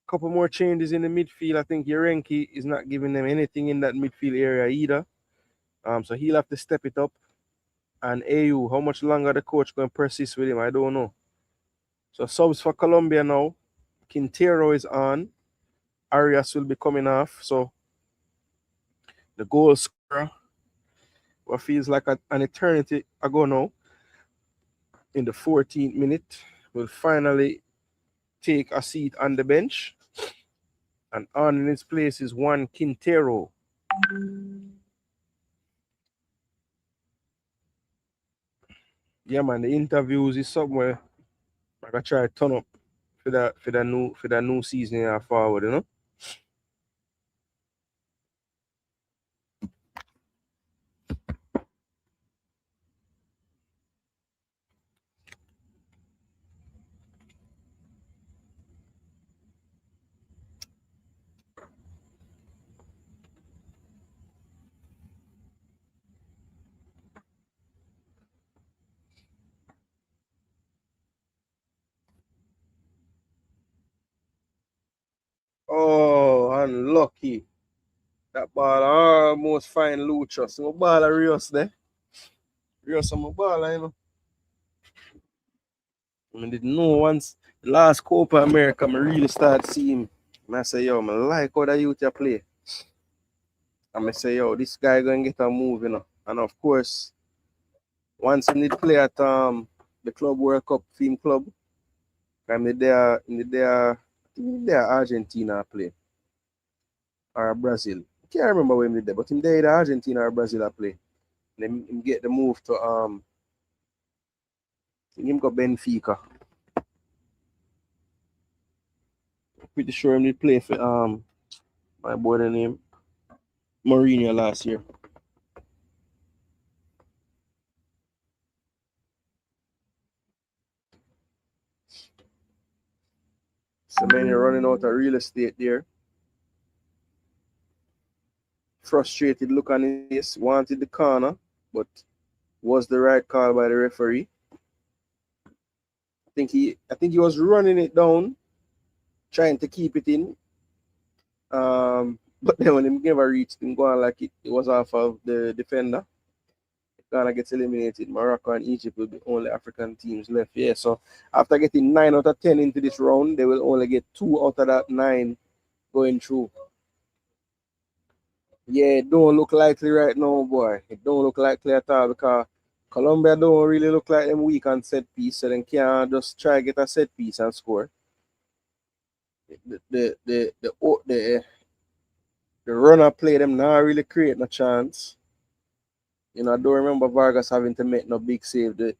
couple more changes in the midfield. I think Yerenki is not giving them anything in that midfield area either. So he'll have to step it up. And AU, how much longer the coach going to persist with him? I don't know. So subs for Colombia now. Quintero is on. Arias will be coming off. So the goal scorer, what feels like an eternity ago now, in the 14th minute, will finally take a seat on the bench. And on in his place is Juan Quintero. Yeah, man, the interviews is somewhere I gotta try to turn up for that new season forward, you know. Oh, unlucky. That ball almost find Lucha. So my ball are Rios there. Rios on my ball, you know. I didn't know once the last Copa America, I really start seeing. I say, yo, I like how the youth you play. And I say, yo, this guy gonna get a move, you know. And of course, once I need play at the Club World Cup theme club, I'm there in the there, I think in there Argentina play or Brazil. I can't remember when we there, but in there either Argentina or Brazil I play. And then him get the move to him go Benfica. Pretty sure him did play for my boy the name Mourinho last year. So many running out of real estate there. Frustrated look on his face, wanted the corner, but was the right call by the referee. I think he was running it down, trying to keep it in. But then when he never reached him going like it was off of the defender. Ghana gets eliminated. Morocco and Egypt will be only African teams left. Yeah, so after getting 9 out of 10 into this round, they will only get 2 out of that 9 going through. Yeah, it don't look likely right now, boy. It don't look likely at all because Colombia don't really look like them weak on set piece, so they can't just try get a set piece and score. The runner play them not really create no chance. You know, I don't remember Vargas having to make no big save. The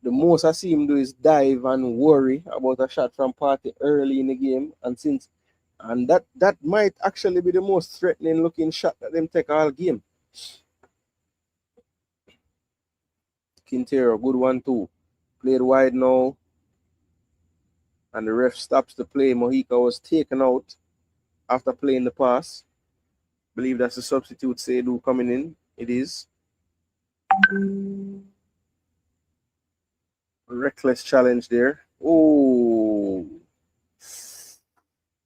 most I see him do is dive and worry about a shot from party early in the game, and that might actually be the most threatening looking shot that them take all game. Quintero, good one too. Played wide now, and the ref stops the play. Mojica was taken out after playing the pass. Believe that's the substitute Seydu coming in. It is. Reckless challenge there. Oh,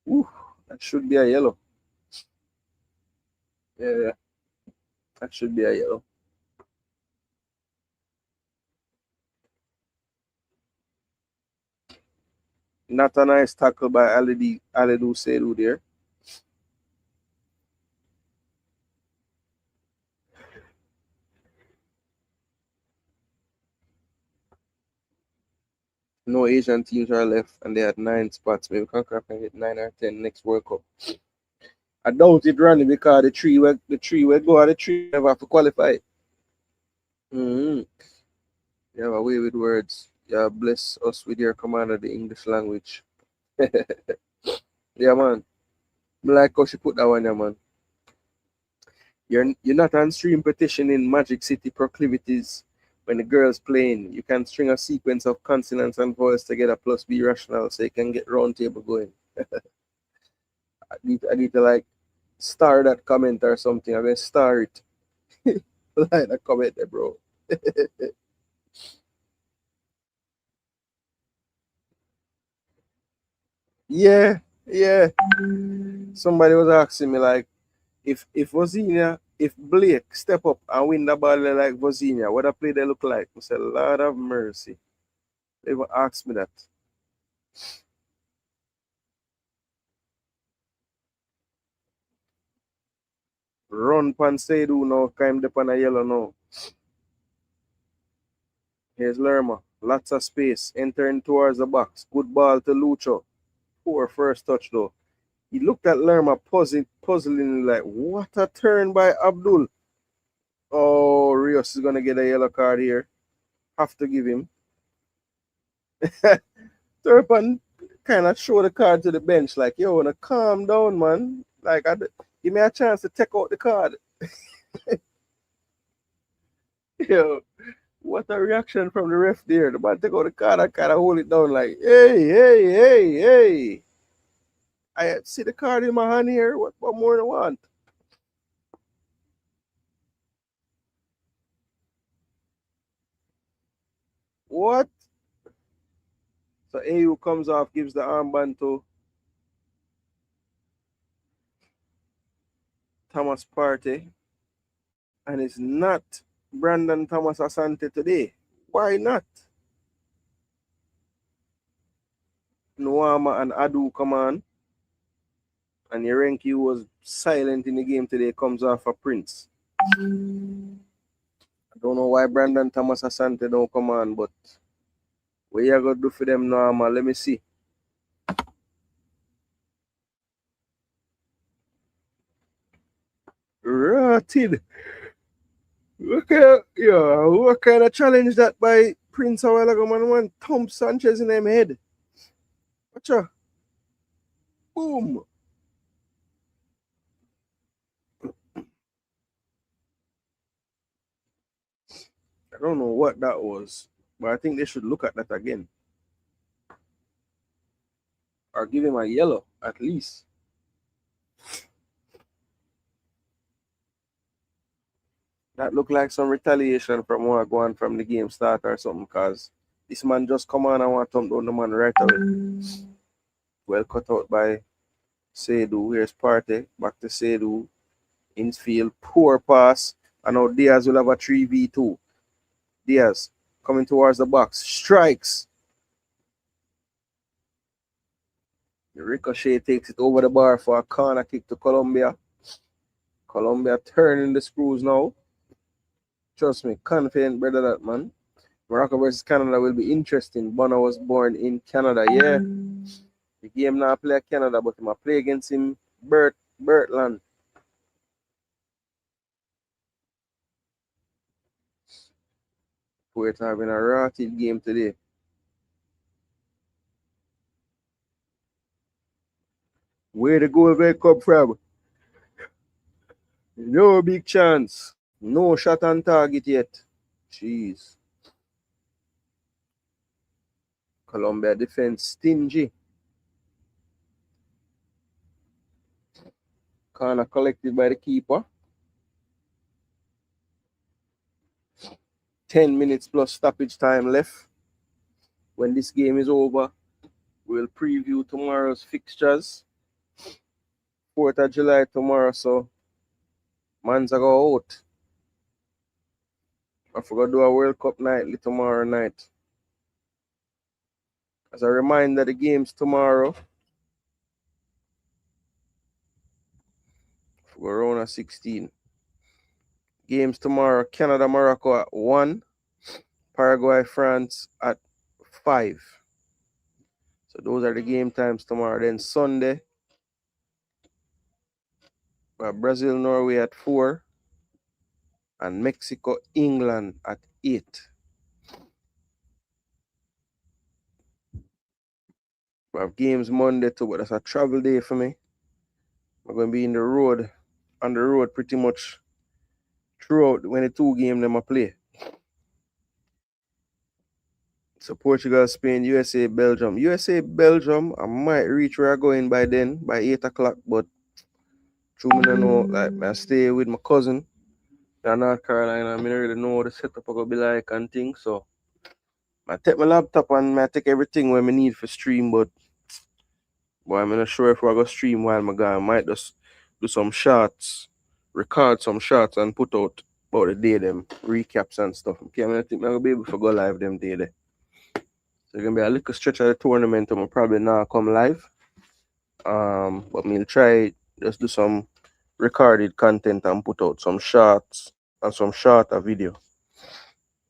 ooh, that should be a yellow. Yeah, that should be a yellow. Not a nice tackle by Alidu Seydu there. No Asian teams are left, and they had 9 spots. Maybe Conquer can get 9 or 10 next World Cup. I doubt it, Randy, because the three will go, the three never have to qualify. Mm-hmm. You have a way with words. Yeah, bless us with your command of the English language. Yeah, man. I like how she put that one, yeah, man. You're not on stream petitioning Magic City proclivities when the girl's playing. You can string a sequence of consonants and vowels together plus be rational so you can get round table going. I need to like star that comment or something. I'm gonna star it. Like that comment there, bro. Yeah, yeah. Somebody was asking me like if Blake step up and win the ball like Vozinha, what a play they look like? I said, Lord of mercy. They even asked me that. Run pan Seydu now, climb up on a yellow now. Here's Lerma. Lots of space. Entering towards the box. Good ball to Lucho. Poor first touch though. He looked at Lerma puzzling like, what a turn by Abdul. Oh, Rios is gonna get a yellow card here. Have to give him. Turpin kind of show the card to the bench, like, yo, wanna calm down, man. Like, give me a chance to take out the card. Yo, what a reaction from the ref there. The man take out the card and kind of hold it down, like, hey, hey, hey, hey. I see the card in my hand here. What more do I want? What? So AU comes off, gives the armband to Thomas Partey, and it's not Brandon Thomas Asante today. Why not? Nwama and Adu come on, and Yerenki was silent in the game today, comes off a Prince. I don't know why Brandon Thomas Asante don't come on, but what you gonna do for them, Nwama? Let me see. Rotted. What kind of challenge that by Prince a while ago, man? One thump Sanchez in them head. Watch out. Boom. I don't know what that was, but I think they should look at that again. Or give him a yellow, at least. That looked like some retaliation from what going from the game start or something, because this man just come on and want to thump down the man right away. Well cut out by Seydou. Here's Partey. Back to Seydou. Infield. Poor pass. And now Diaz will have a 3v2. Diaz coming towards the box. Strikes. Ricochet takes it over the bar for a corner kick to Colombia. Colombia turning the screws now. Trust me, confident brother that man. Morocco versus Canada will be interesting. Bono was born in Canada, yeah. The game now play Canada, but I play against him, Bertland. We're having a rotted game today. Where the goal going come from? No big chance. No shot on target yet. Jeez. Colombia defense stingy. Corner collected by the keeper. 10 minutes plus stoppage time left. When this game is over, we'll preview tomorrow's fixtures. 4th of July tomorrow, so man's a go out. I forgot to do a World Cup nightly tomorrow night. As a reminder, the game's tomorrow. For round of 16. Games tomorrow, Canada, Morocco at 1. Paraguay, France at 5. So those are the game times tomorrow. Then Sunday, Brazil, Norway at 4. And Mexico, England at 8. We have games Monday too, but that's a travel day for me. I'm going to be on the road pretty much throughout when the 2 games them I play. So Portugal, Spain, USA, Belgium. USA, Belgium, I might reach where I'm going by then, by 8 o'clock, but through me don't know, like I stay with my cousin in North Carolina. I don't really know what the setup going to be like and things, so I take my laptop and I take everything where I need for stream, but I'm not sure if we're going to stream while I'm gone. I might just do some shots, record some shots and put out about the day, them recaps and stuff. Okay, I think I'm going to be able to go live them day there. So it's going to be a little stretch of the tournament. I'm probably not come live. But we'll try just do some recorded content and put out some shots and some shorter video.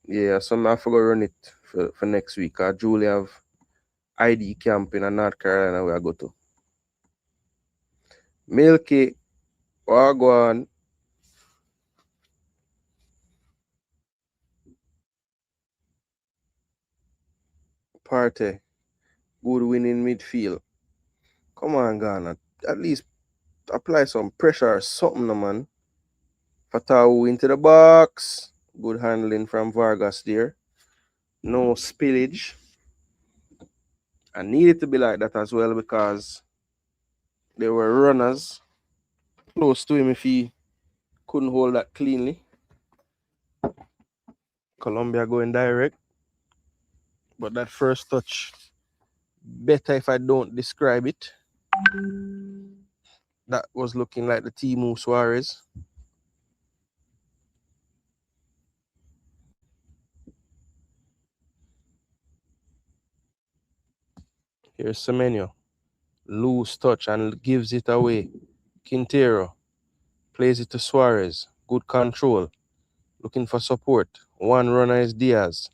Yeah, so I forgot to run it for next week. Julie have ID camp in North Carolina where I go to. Milky, Wagwan. Partey. Good win in midfield. Come on, Ghana. At least apply some pressure or something, man. Fatau into the box. Good handling from Vargas there. No spillage. I need it to be like that as well because there were runners close to him if he couldn't hold that cleanly. Colombia going direct. But that first touch, better if I don't describe it. that was looking like the Timu Suarez. Here's Semenyo. Loose touch and gives it away. Quintero plays it to Suarez. Good control. Looking for support. One runner is Diaz,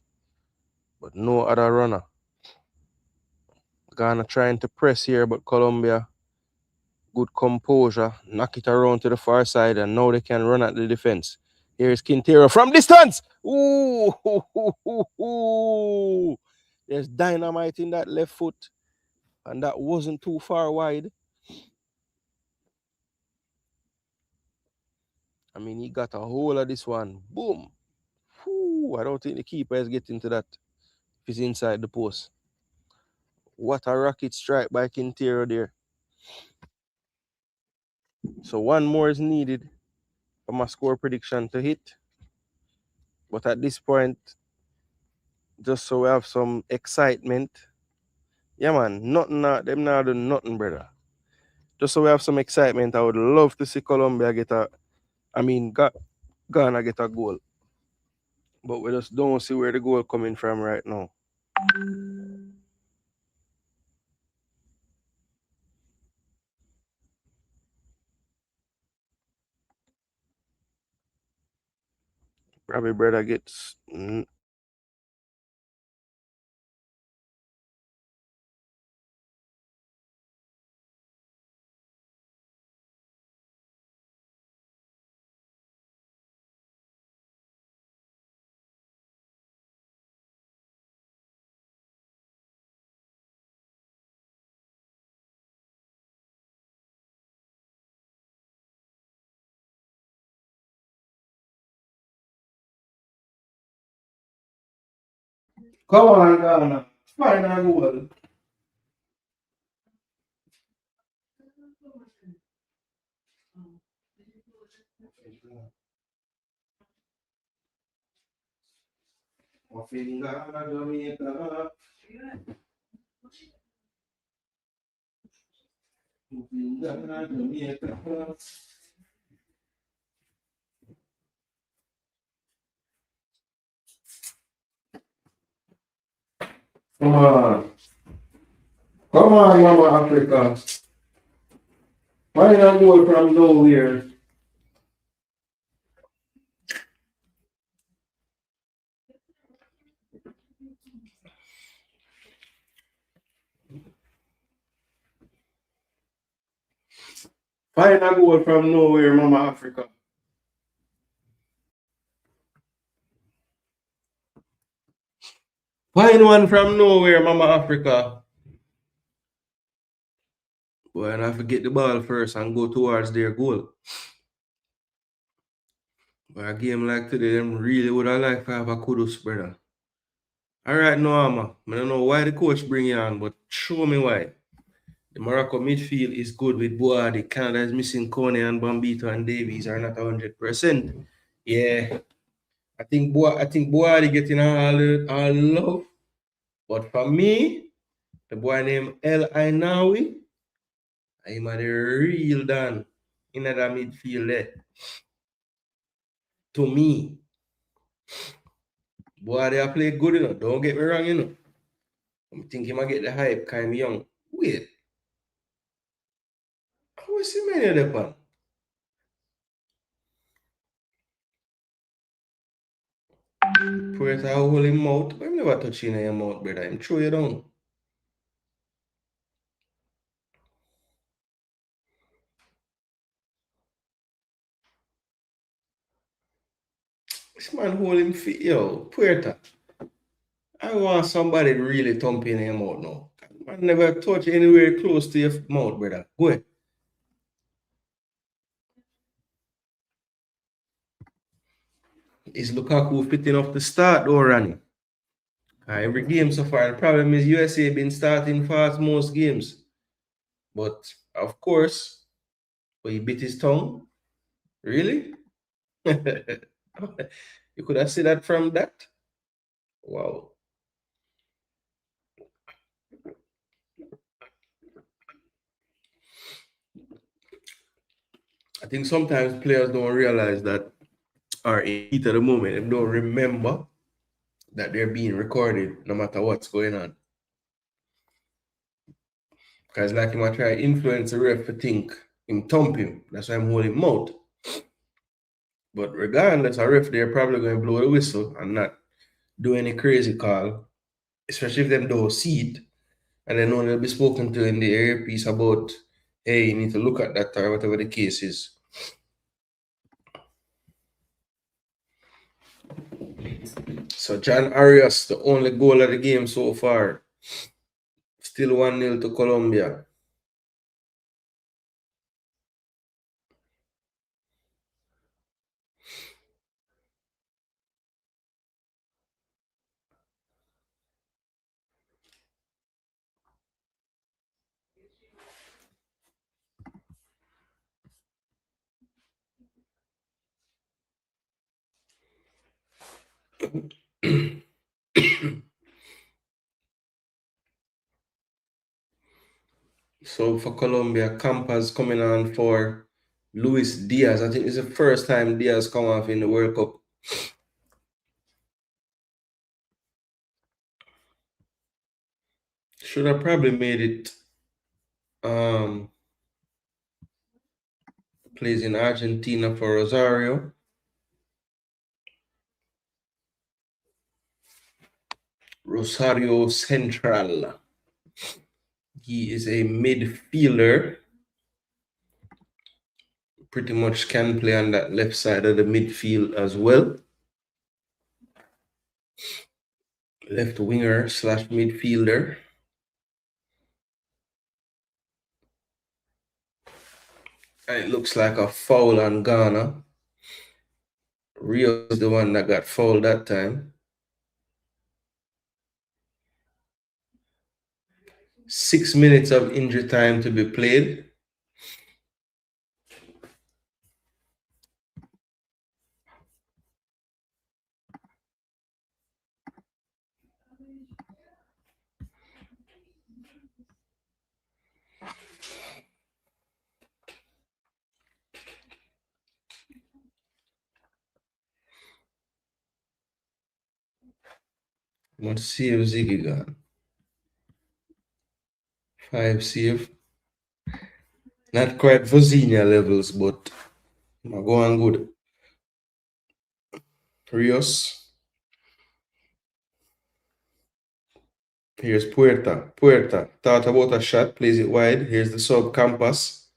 but no other runner. Ghana trying to press here, but Colombia, good composure. Knock it around to the far side, and now they can run at the defense. Here's Quintero from distance. Ooh, hoo, hoo, hoo, hoo. There's dynamite in that left foot, and that wasn't too far wide. I mean, he got a hold of this one. Boom. Whew, I don't think the keeper is getting to that if he's inside the post. What a rocket strike by Quintero there. So one more is needed for my score prediction to hit. But at this point, just so we have some excitement. Yeah, man, nothing, them not doing nothing, brother. Just so we have some excitement, I would love to see Colombia get Ghana get a goal. But we just don't see where the goal coming from right now. Probably brother gets Come on, Ghana. Find a goal. Jamaica. Jamaica. Come on. Come on, Mama Africa. Find a goal from nowhere. Find a goal from nowhere, Mama Africa. Find one from nowhere, Mama Africa. Boy, and I have to get the ball first and go towards their goal. But a game like today, them really would have liked to have a kudos, brother. All right, Noama. I don't know why the coach bring you on, but show me why. The Morocco midfield is good with Boadi. Canada is missing Kone and Bambito and Davies are not 100%. Yeah, I think Boadi getting all love. But for me, the boy named El Ainawi, I'm a the real Dan in that midfield there. To me, Boadi I play good enough. Don't get me wrong, you know. I'm thinking I get the hype, kind of young. Wait, how is he many of them? Puerto hold him mouth. I'm never touching your mouth, brother. I'm throw you down. This man hold him feet, yo. Puerta. I want somebody really thumping him out now. Man never touch anywhere close to your mouth, brother. Go ahead. Is Lukaku fit enough to start though, Rani? Every game so far. The problem is USA been starting fast most games. But of course, but he bit his tongue. Really? You could have said that from that. Wow. I think sometimes players don't realize that, or in heat of the moment, they don't remember that they're being recorded no matter what's going on. Because like him I try to influence the ref to think him thump him. That's why I'm holding him out. But regardless, a ref they're probably going to blow the whistle and not do any crazy call, especially if them don't see it. And then know they'll be spoken to in the earpiece about, hey, you need to look at that or whatever the case is. So John Arias, the only goal of the game so far. Still 1-0 to Colombia. So for Colombia, Campas coming on for Luis Diaz. I think it's the first time Diaz come off in the World Cup. Should have probably made it. Plays in Argentina for Rosario. Rosario Central. He is a midfielder. Pretty much can play on that left side of the midfield as well. Left winger / midfielder. And it looks like a foul on Ghana. Rio is the one that got fouled that time. 6 minutes of injury time to be played. Let's see if Ziggy got 5 save. Not quite Vozinha levels, but go on good. Rios. Here's Puerta. Puerta thought about a shot, plays it wide. Here's the sub Campas.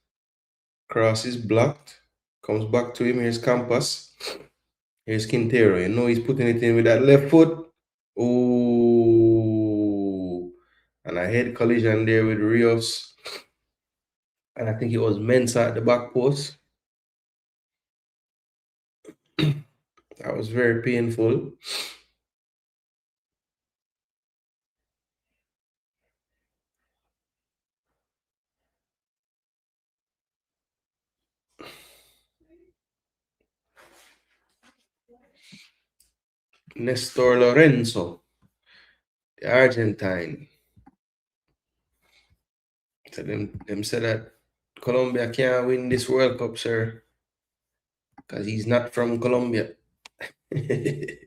Cross is blocked. Comes back to him. Here's Campas. Here's Quintero. You know he's putting it in with that left foot. Ooh. And a head collision there with Rios. And I think it was Mensah at the back post. That was very painful. Nestor Lorenzo, the Argentine. So them said that Colombia can't win this World Cup, sir, because he's not from Colombia. I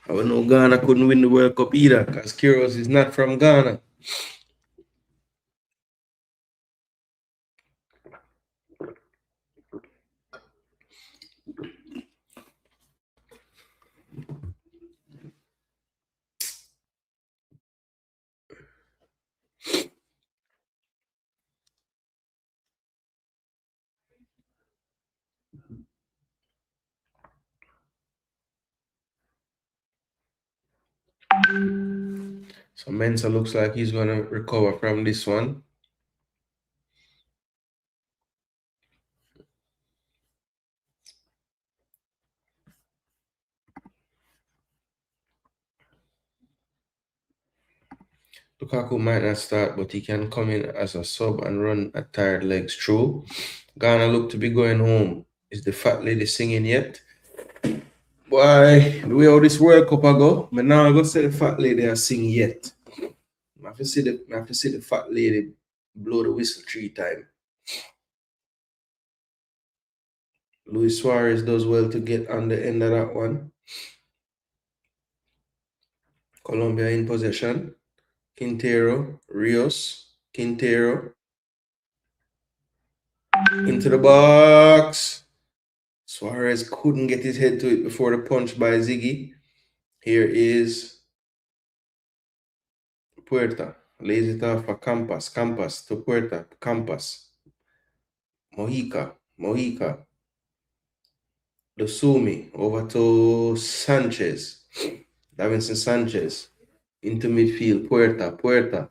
would know Ghana couldn't win the World Cup either, because Queiroz is not from Ghana. So Mensah looks like he's going to recover from this one. Lukaku might not start, but he can come in as a sub and run at tired legs through. Ghana look to be going home. Is the fat lady singing yet? Why, the way how this World Cup I go, I'm not going to say the fat lady I sing yet. I have to see the fat lady blow the whistle 3 times. Luis Suarez does well to get on the end of that one. Colombia in possession. Quintero, Rios, Quintero. Into the box. Suarez couldn't get his head to it before the punch by Ziggy. Here is Puerta. Lays it off for Campas. Campas to Puerta. Campas. Mojica. Dosumi over to Sanchez. Davinson Sanchez into midfield. Puerta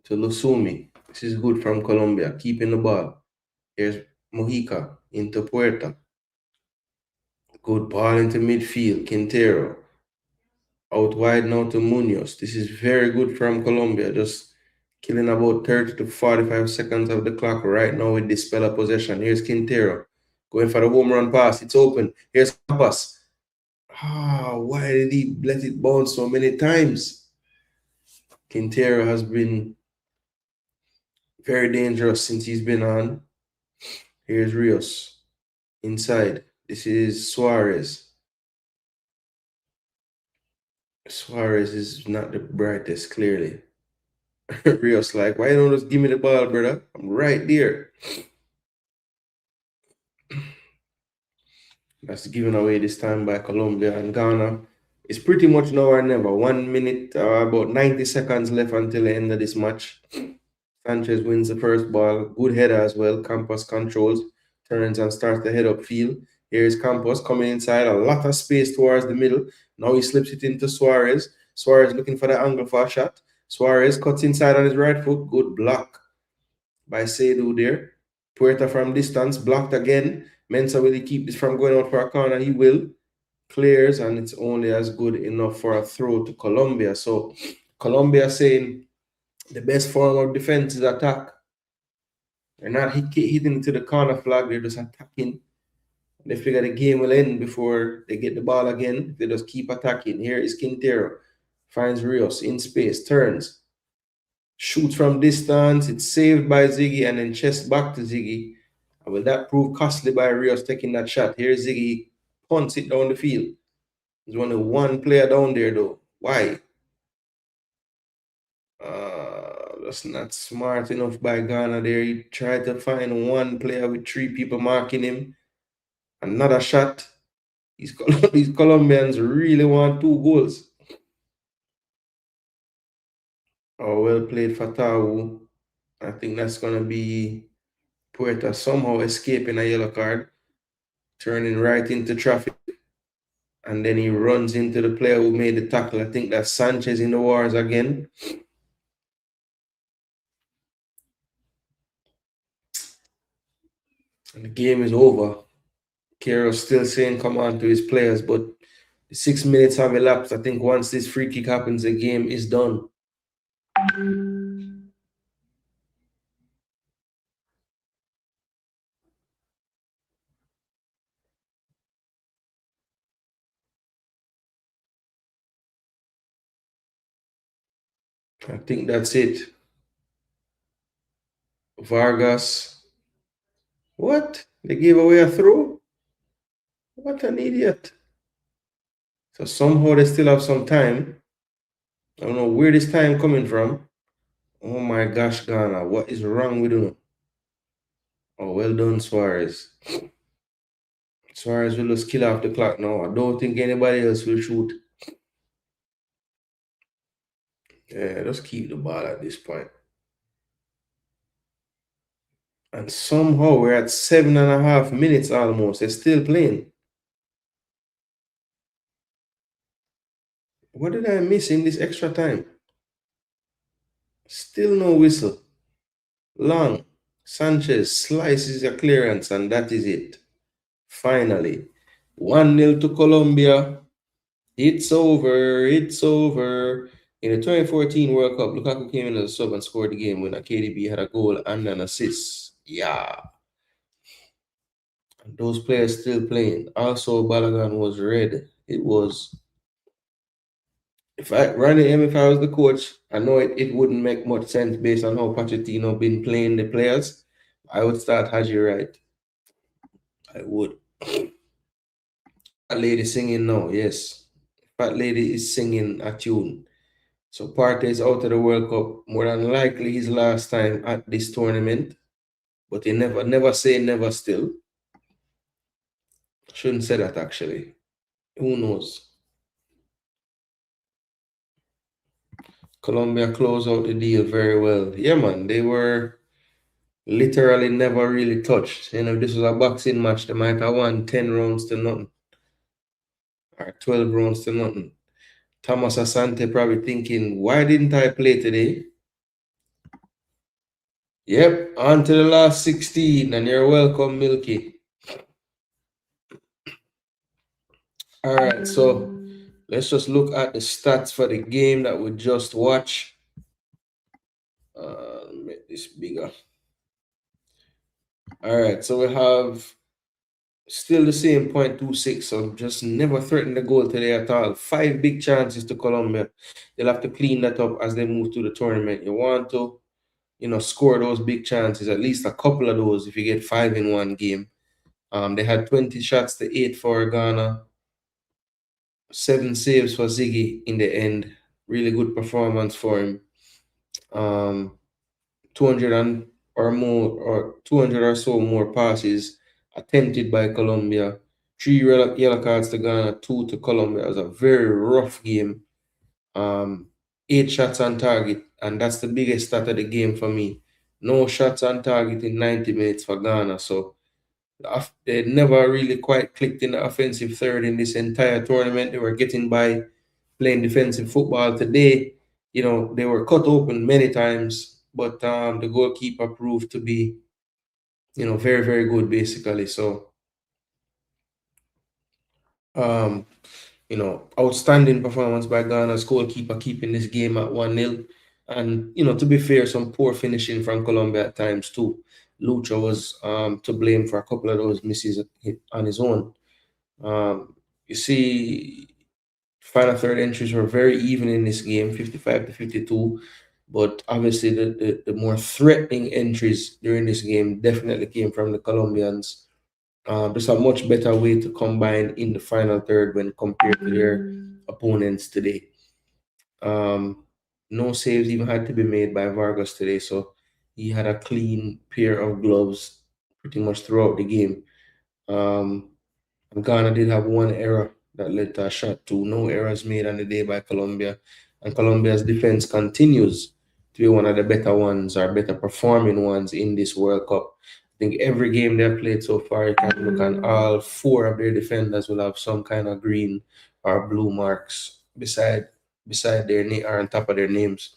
to Lusumi. This is good from Colombia, keeping the ball. Here's Mojica into Puerta. Good ball into midfield. Quintero. Out wide now to Munoz. This is very good from Colombia. Just killing about 30 to 45 seconds of the clock right now with this spell of possession. Here's Quintero. Going for the home run pass. It's open. Here's Campas. Why did he let it bounce so many times? Quintero has been very dangerous since he's been on. Here's Rios. Inside. This is Suarez. Suarez is not the brightest, clearly. Rios like, why don't you just give me the ball, brother? I'm right there. That's given away this time by Colombia and Ghana. It's pretty much now or never. 1 minute, about 90 seconds left until the end of this match. Sanchez wins the first ball. Good header as well. Campos controls, turns and starts the head up field. Here's Campos coming inside. A lot of space towards the middle. Now he slips it into Suarez. Suarez looking for the angle for a shot. Suarez cuts inside on his right foot. Good block by Seydu there. Puerta from distance. Blocked again. Mensah, will he keep this from going out for a corner? He will. Clears, and it's only as good enough for a throw to Colombia. So Colombia saying the best form of defense is attack. They're not hitting to the corner flag. They're just attacking. They figure the game will end before they get the ball again. They just keep attacking. Here is Quintero. Finds Rios in space. Turns. Shoots from distance. It's saved by Ziggy and then chest back to Ziggy. And will that prove costly by Rios taking that shot? Here's Ziggy. Punts it down the field. There's only one player down there though. Why? That's not smart enough by Ghana there. He tried to find one player with 3 people marking him. Another shot. These Colombians really want 2 goals. Oh, well played Fatawu. I think that's going to be Puerta somehow escaping a yellow card. Turning right into traffic. And then he runs into the player who made the tackle. I think that's Sanchez in the wars again. And the game is over. Kero's still saying come on to his players, but the 6 minutes have elapsed. I think once this free kick happens, the game is done. I think that's it. Vargas. What? They gave away a throw? What an idiot. So somehow they still have some time. I don't know where this time coming from. Oh my gosh, Ghana. What is wrong with you? Oh, well done, Suarez. Suarez will just kill off the clock now. I don't think anybody else will shoot. Yeah, just keep the ball at this point. And somehow we're at 7.5 minutes almost. They're still playing. What did I miss in this extra time? Still no whistle. Long. Sanchez slices a clearance, and that is it. Finally. 1-0 to Colombia. It's over. It's over. In the 2014 World Cup, Lukaku came in as a sub and scored the game winner. KDB had a goal and an assist. Yeah. And those players still playing. Also, Balogun was red. It was... If I was the coach, I know it wouldn't make much sense based on how Pochettino been playing the players. I would start Haji right. I would. Fat lady singing now, yes. Fat lady is singing a tune. So Partey is out of the World Cup. More than likely his last time at this tournament. But he never say never still. Shouldn't say that actually. Who knows? Colombia closed out the deal very well. Yeah, man, they were literally never really touched. You know, if this was a boxing match, they might have won 10 rounds to nothing or 12 rounds to nothing. Thomas Asante probably thinking, why didn't I play today? Yep, on to the last 16, and you're welcome, Milky. All right, so let's just look at the stats for the game that we just watched. Make this bigger. All right, so we have still the same 0.26, so just never threatened the goal today at all. 5 big chances to Colombia. They'll have to clean that up as they move through the tournament. You want to, score those big chances, at least a couple of those if you get 5 in one game. They had 20 shots to 8 for Ghana. 7 saves for Ziggy in the end. Really good performance for him. 200 or more, or 200 or so more passes attempted by Colombia. 3 yellow cards to Ghana, 2 to Colombia. It was a very rough game. 8 shots on target, and that's the biggest stat of the game for me. No shots on target in 90 minutes for Ghana. So they never really quite clicked in the offensive third in this entire tournament. They were getting by playing defensive football. Today, they were cut open many times, but the goalkeeper proved to be, very, very good basically. So, um, outstanding performance by Ghana's goalkeeper keeping this game at 1-0. And, to be fair, some poor finishing from Colombia at times too. Lucha was to blame for a couple of those misses on his own. You see, final third entries were very even in this game, 55 to 52. But obviously, the more threatening entries during this game definitely came from the Colombians. There's a much better way to combine in the final third when compared to their opponents today. No saves even had to be made by Vargas today, so he had a clean pair of gloves pretty much throughout the game. And Ghana did have one error that led to a shot too. No errors made on the day by Colombia. And Colombia's defense continues to be one of the better ones or better performing ones in this World Cup. I think every game they've played so far, you can look, and all 4 of their defenders will have some kind of green or blue marks beside their name or on top of their names.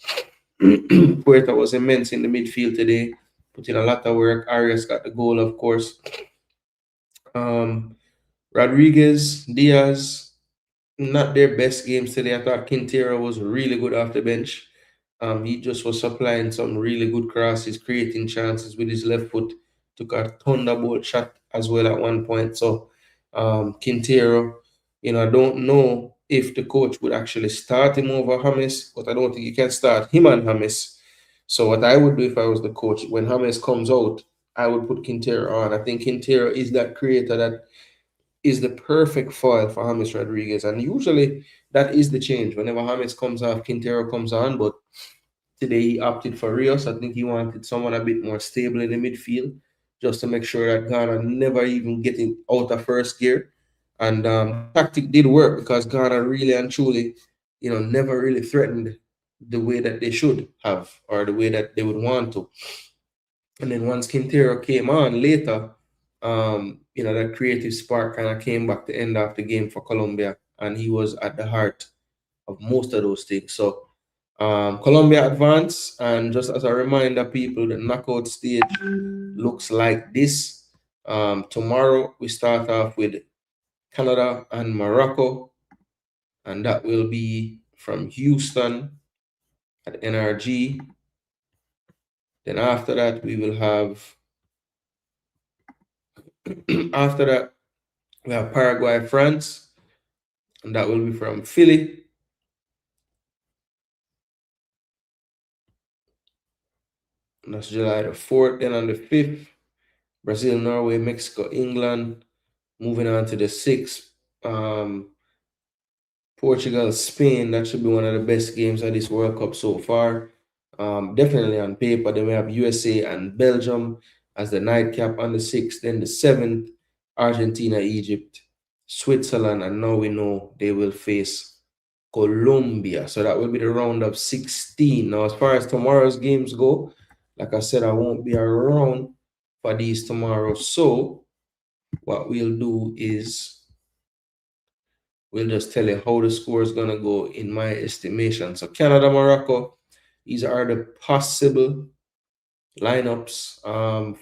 Puerta was immense in the midfield today, put in a lot of work. Arias got the goal, of course. Rodriguez, Diaz, not their best games today. I thought Quintero was really good off the bench. He just was supplying some really good crosses, creating chances with his left foot. Took a thunderbolt shot as well at one point. So Quintero, I don't know if the coach would actually start him over James, but I don't think you can start him and James. So what I would do if I was the coach, when James comes out, I would put Quintero on. I think Quintero is that creator that is the perfect foil for James Rodriguez. And usually that is the change. Whenever James comes off, Quintero comes on. But today he opted for Rios. I think he wanted someone a bit more stable in the midfield just to make sure that Ghana never even getting out of first gear. And tactic did work because Ghana really and truly, never really threatened the way that they should have or the way that they would want to. And then once Quintero came on later, that creative spark kind of came back to end of the game for Colombia, and he was at the heart of most of those things. So Colombia advanced, and just as a reminder, people, the knockout stage looks like this. Tomorrow we start off with Canada and Morocco, and that will be from Houston at NRG. Then after that, we will have after that we have Paraguay, France, and that will be from Philly. And that's July the 4th. Then on the 5th, Brazil, Norway, Mexico, England. Moving on to the 6th, Portugal, Spain. That should be one of the best games of this World Cup so far. Definitely on paper. Then we have USA and Belgium as the nightcap on the 6th. Then the 7th, Argentina, Egypt, Switzerland, and now we know they will face Colombia. So that will be the round of 16. Now, as far as tomorrow's games go, like I said, I won't be around for these tomorrow. So what we'll do is we'll just tell you how the score is going to go in my estimation. So Canada, Morocco, these are the possible lineups,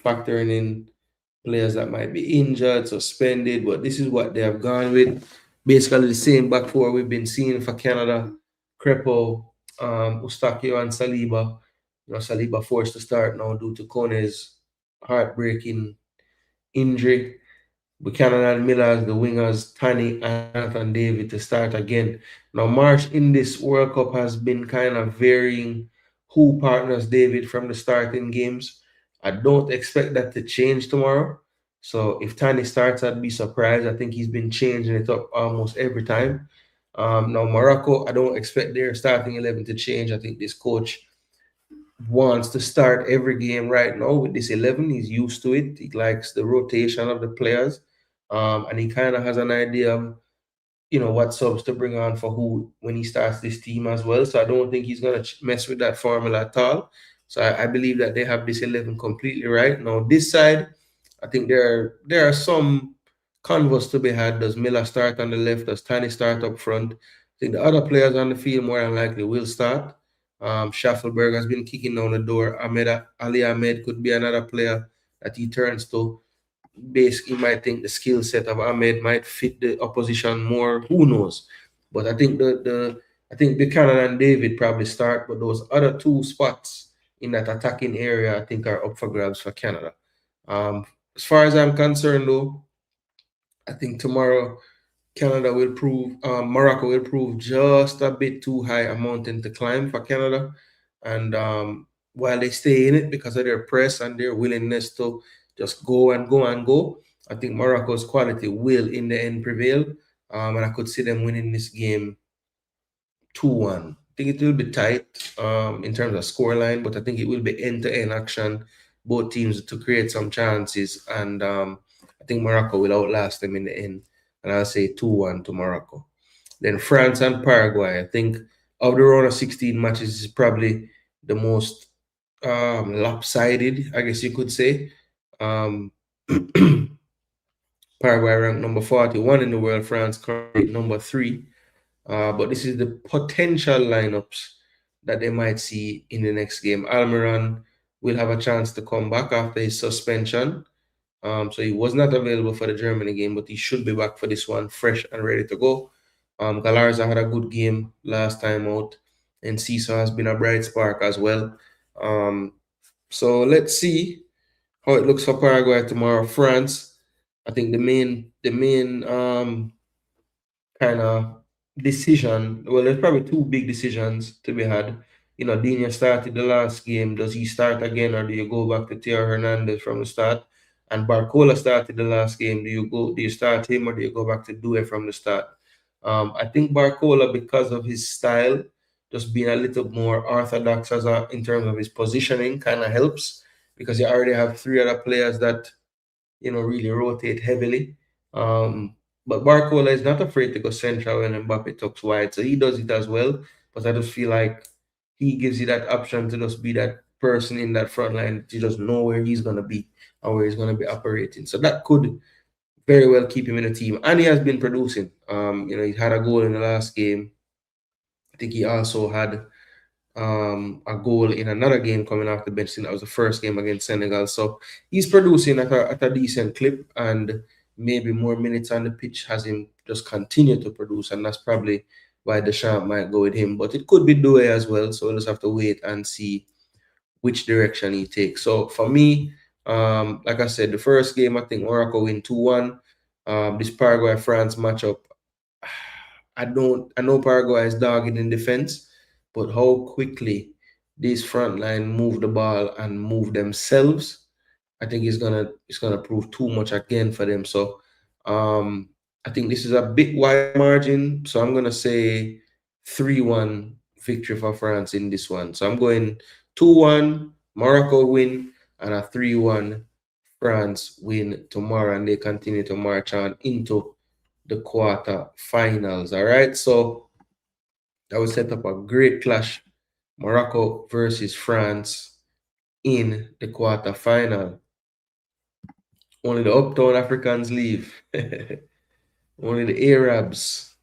factoring in players that might be injured, suspended, but this is what they have gone with. Basically the same back four we've been seeing for Canada: Crepo, Eustáquio, and Saliba. Saliba forced to start now due to Kone's heartbreaking injury. Buchanan and Miller as the wingers, Tani and Jonathan David to start again. Now, March in this World Cup has been kind of varying who partners David from the starting games. I don't expect that to change tomorrow. So if Tani starts, I'd be surprised. I think he's been changing it up almost every time. Now, Morocco, I don't expect their starting 11 to change. I think this coach wants to start every game right now with this 11. He's used to it. He likes the rotation of the players. And he kind of has an idea of, what subs to bring on for who when he starts this team as well. So I don't think he's going to mess with that formula at all. So I believe that they have this 11 completely right. Now, this side, I think there are some convos to be had. Does Miller start on the left? Does Tani start up front? I think the other players on the field more than likely will start. Schaffelberg has been kicking down the door. Ali Ahmed could be another player that he turns to. Basically, might think the skill set of Ahmed might fit the opposition more. Who knows? But I think I think Buchanan and David probably start, but those other two spots in that attacking area, I think, are up for grabs for Canada. As far as I'm concerned, though, I think tomorrow Morocco will prove just a bit too high a mountain to climb for Canada. And while they stay in it because of their press and their willingness to just go and go and go, I think Morocco's quality will in the end prevail. And I could see them winning this game 2-1. I think it will be tight in terms of scoreline, but I think it will be end-to-end action, both teams to create some chances. And I think Morocco will outlast them in the end. And I'll say 2-1 to Morocco. Then France and Paraguay. I think of the round of 16 matches is probably the most lopsided, I guess you could say. Paraguay ranked number 41 in the world, France currently number 3. But this is the potential lineups that they might see in the next game. Almiron will have a chance to come back after his suspension. So he was not available for the Germany game, but he should be back for this one, fresh and ready to go. Galarza had a good game last time out, and Cesar has been a bright spark as well. So let's see how it looks for Paraguay tomorrow. France, I think the main kind of decision. Well, there's probably two big decisions to be had. Dina started the last game. Does he start again, or do you go back to Theo Hernandez from the start? And Barcola started the last game. Do you start him, or do you go back to Due from the start? I think Barcola, because of his style, just being a little more orthodox in terms of his positioning, kind of helps because you already have three other players that really rotate heavily. But Barcola is not afraid to go central when Mbappe tucks wide, so he does it as well. But I just feel like he gives you that option to just be that person in that front line that you just know where he's going to be and where he's going to be operating. So that could very well keep him in the team. And he has been producing. He had a goal in the last game. I think he also had a goal in another game coming off the bench. That was the first game against Senegal. So he's producing at a decent clip, and maybe more minutes on the pitch has him just continue to produce, and that's probably why Deschamps might go with him. But it could be Doué as well, so we'll just have to wait and see which direction he takes. So for me, like I said, the first game, I think Morocco win 2-1. This Paraguay-France matchup, I know Paraguay is dogged in defense, but how quickly this front line move the ball and move themselves, I think it's gonna prove too much again for them. So I think this is a bit wide margin, so I'm gonna say 3-1 victory for France in this one. So I'm going 2-1 Morocco win and a 3-1 France win tomorrow, and they continue to march on into the quarter finals. All right, so that will set up a great clash. Morocco versus France in the quarter final. Only the uptown Africans leave. Only the Arabs.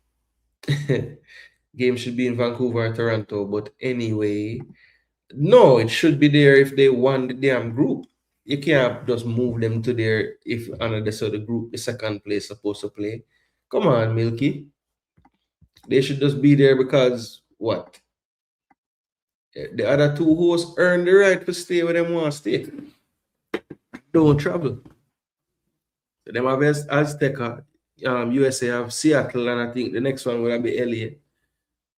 Game should be in Vancouver or Toronto, but anyway, no, it should be there if they won the damn group. You can't just move them to there if another sort of group, the second place supposed to play. Come on, Milky. They should just be there because what? The other two hosts earn the right to stay where they want to stay. Don't travel. So them have Azteca, USA have Seattle, and I think the next one will be LA.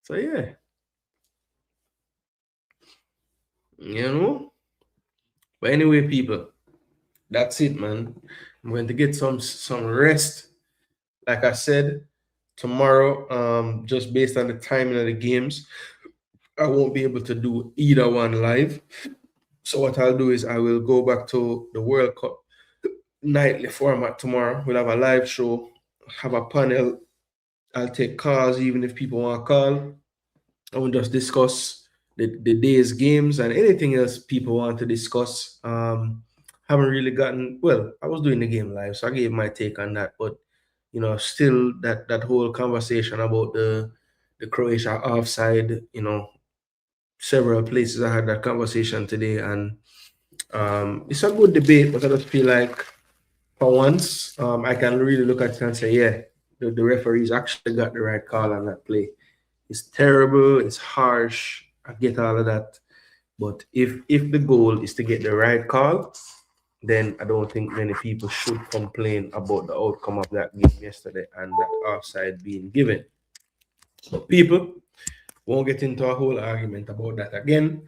So yeah. You know? But anyway, people, that's it, man. I'm going to get some rest. Like I said, tomorrow, just based on the timing of the games, I won't be able to do either one live. So what I'll do is I will go back to the World Cup nightly format tomorrow. We'll have a live show, have a panel. I'll take calls even if people want to call. I will just discuss the day's games and anything else people want to discuss. Haven't really gotten, well, I was doing the game live, so I gave my take on that. But still that whole conversation about the Croatia offside, several places I had that conversation today, and it's a good debate, but I just feel like for once, I can really look at it and say, yeah, the referees actually got the right call on that play. It's terrible, it's harsh, I get all of that. But if the goal is to get the right call, then I don't think many people should complain about the outcome of that game yesterday and that offside being given. But people won't get into a whole argument about that again.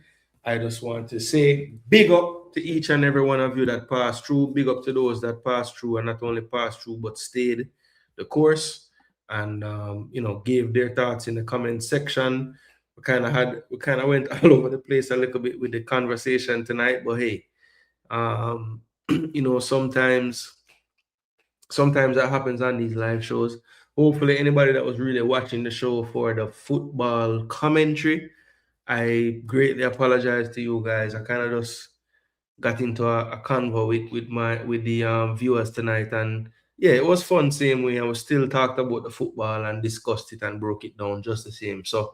I just want to say big up to each and every one of you that passed through. Big up to those that passed through and not only passed through but stayed the course and gave their thoughts in the comment section. We kind of went all over the place a little bit with the conversation tonight, but hey, sometimes that happens on these live shows. Hopefully anybody that was really watching the show for the football commentary, I greatly apologize to you guys. I kind of just got into a convo with the viewers tonight, and yeah, it was fun same way. I was still talked about the football and discussed it and broke it down just the same. So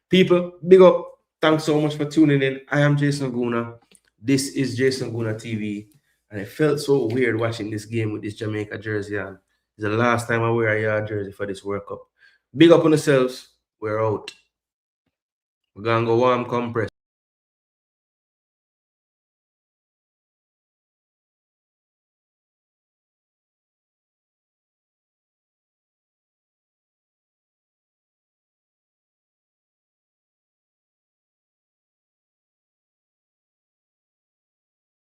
people, big up. Thanks so much for tuning in. I am Jason Gooner. This is Jason Gooner TV. And it felt so weird watching this game with this Jamaica jersey on. It's the last time I wear a yard jersey for this World Cup. Big up on yourselves. We're out. We're going to go warm compress.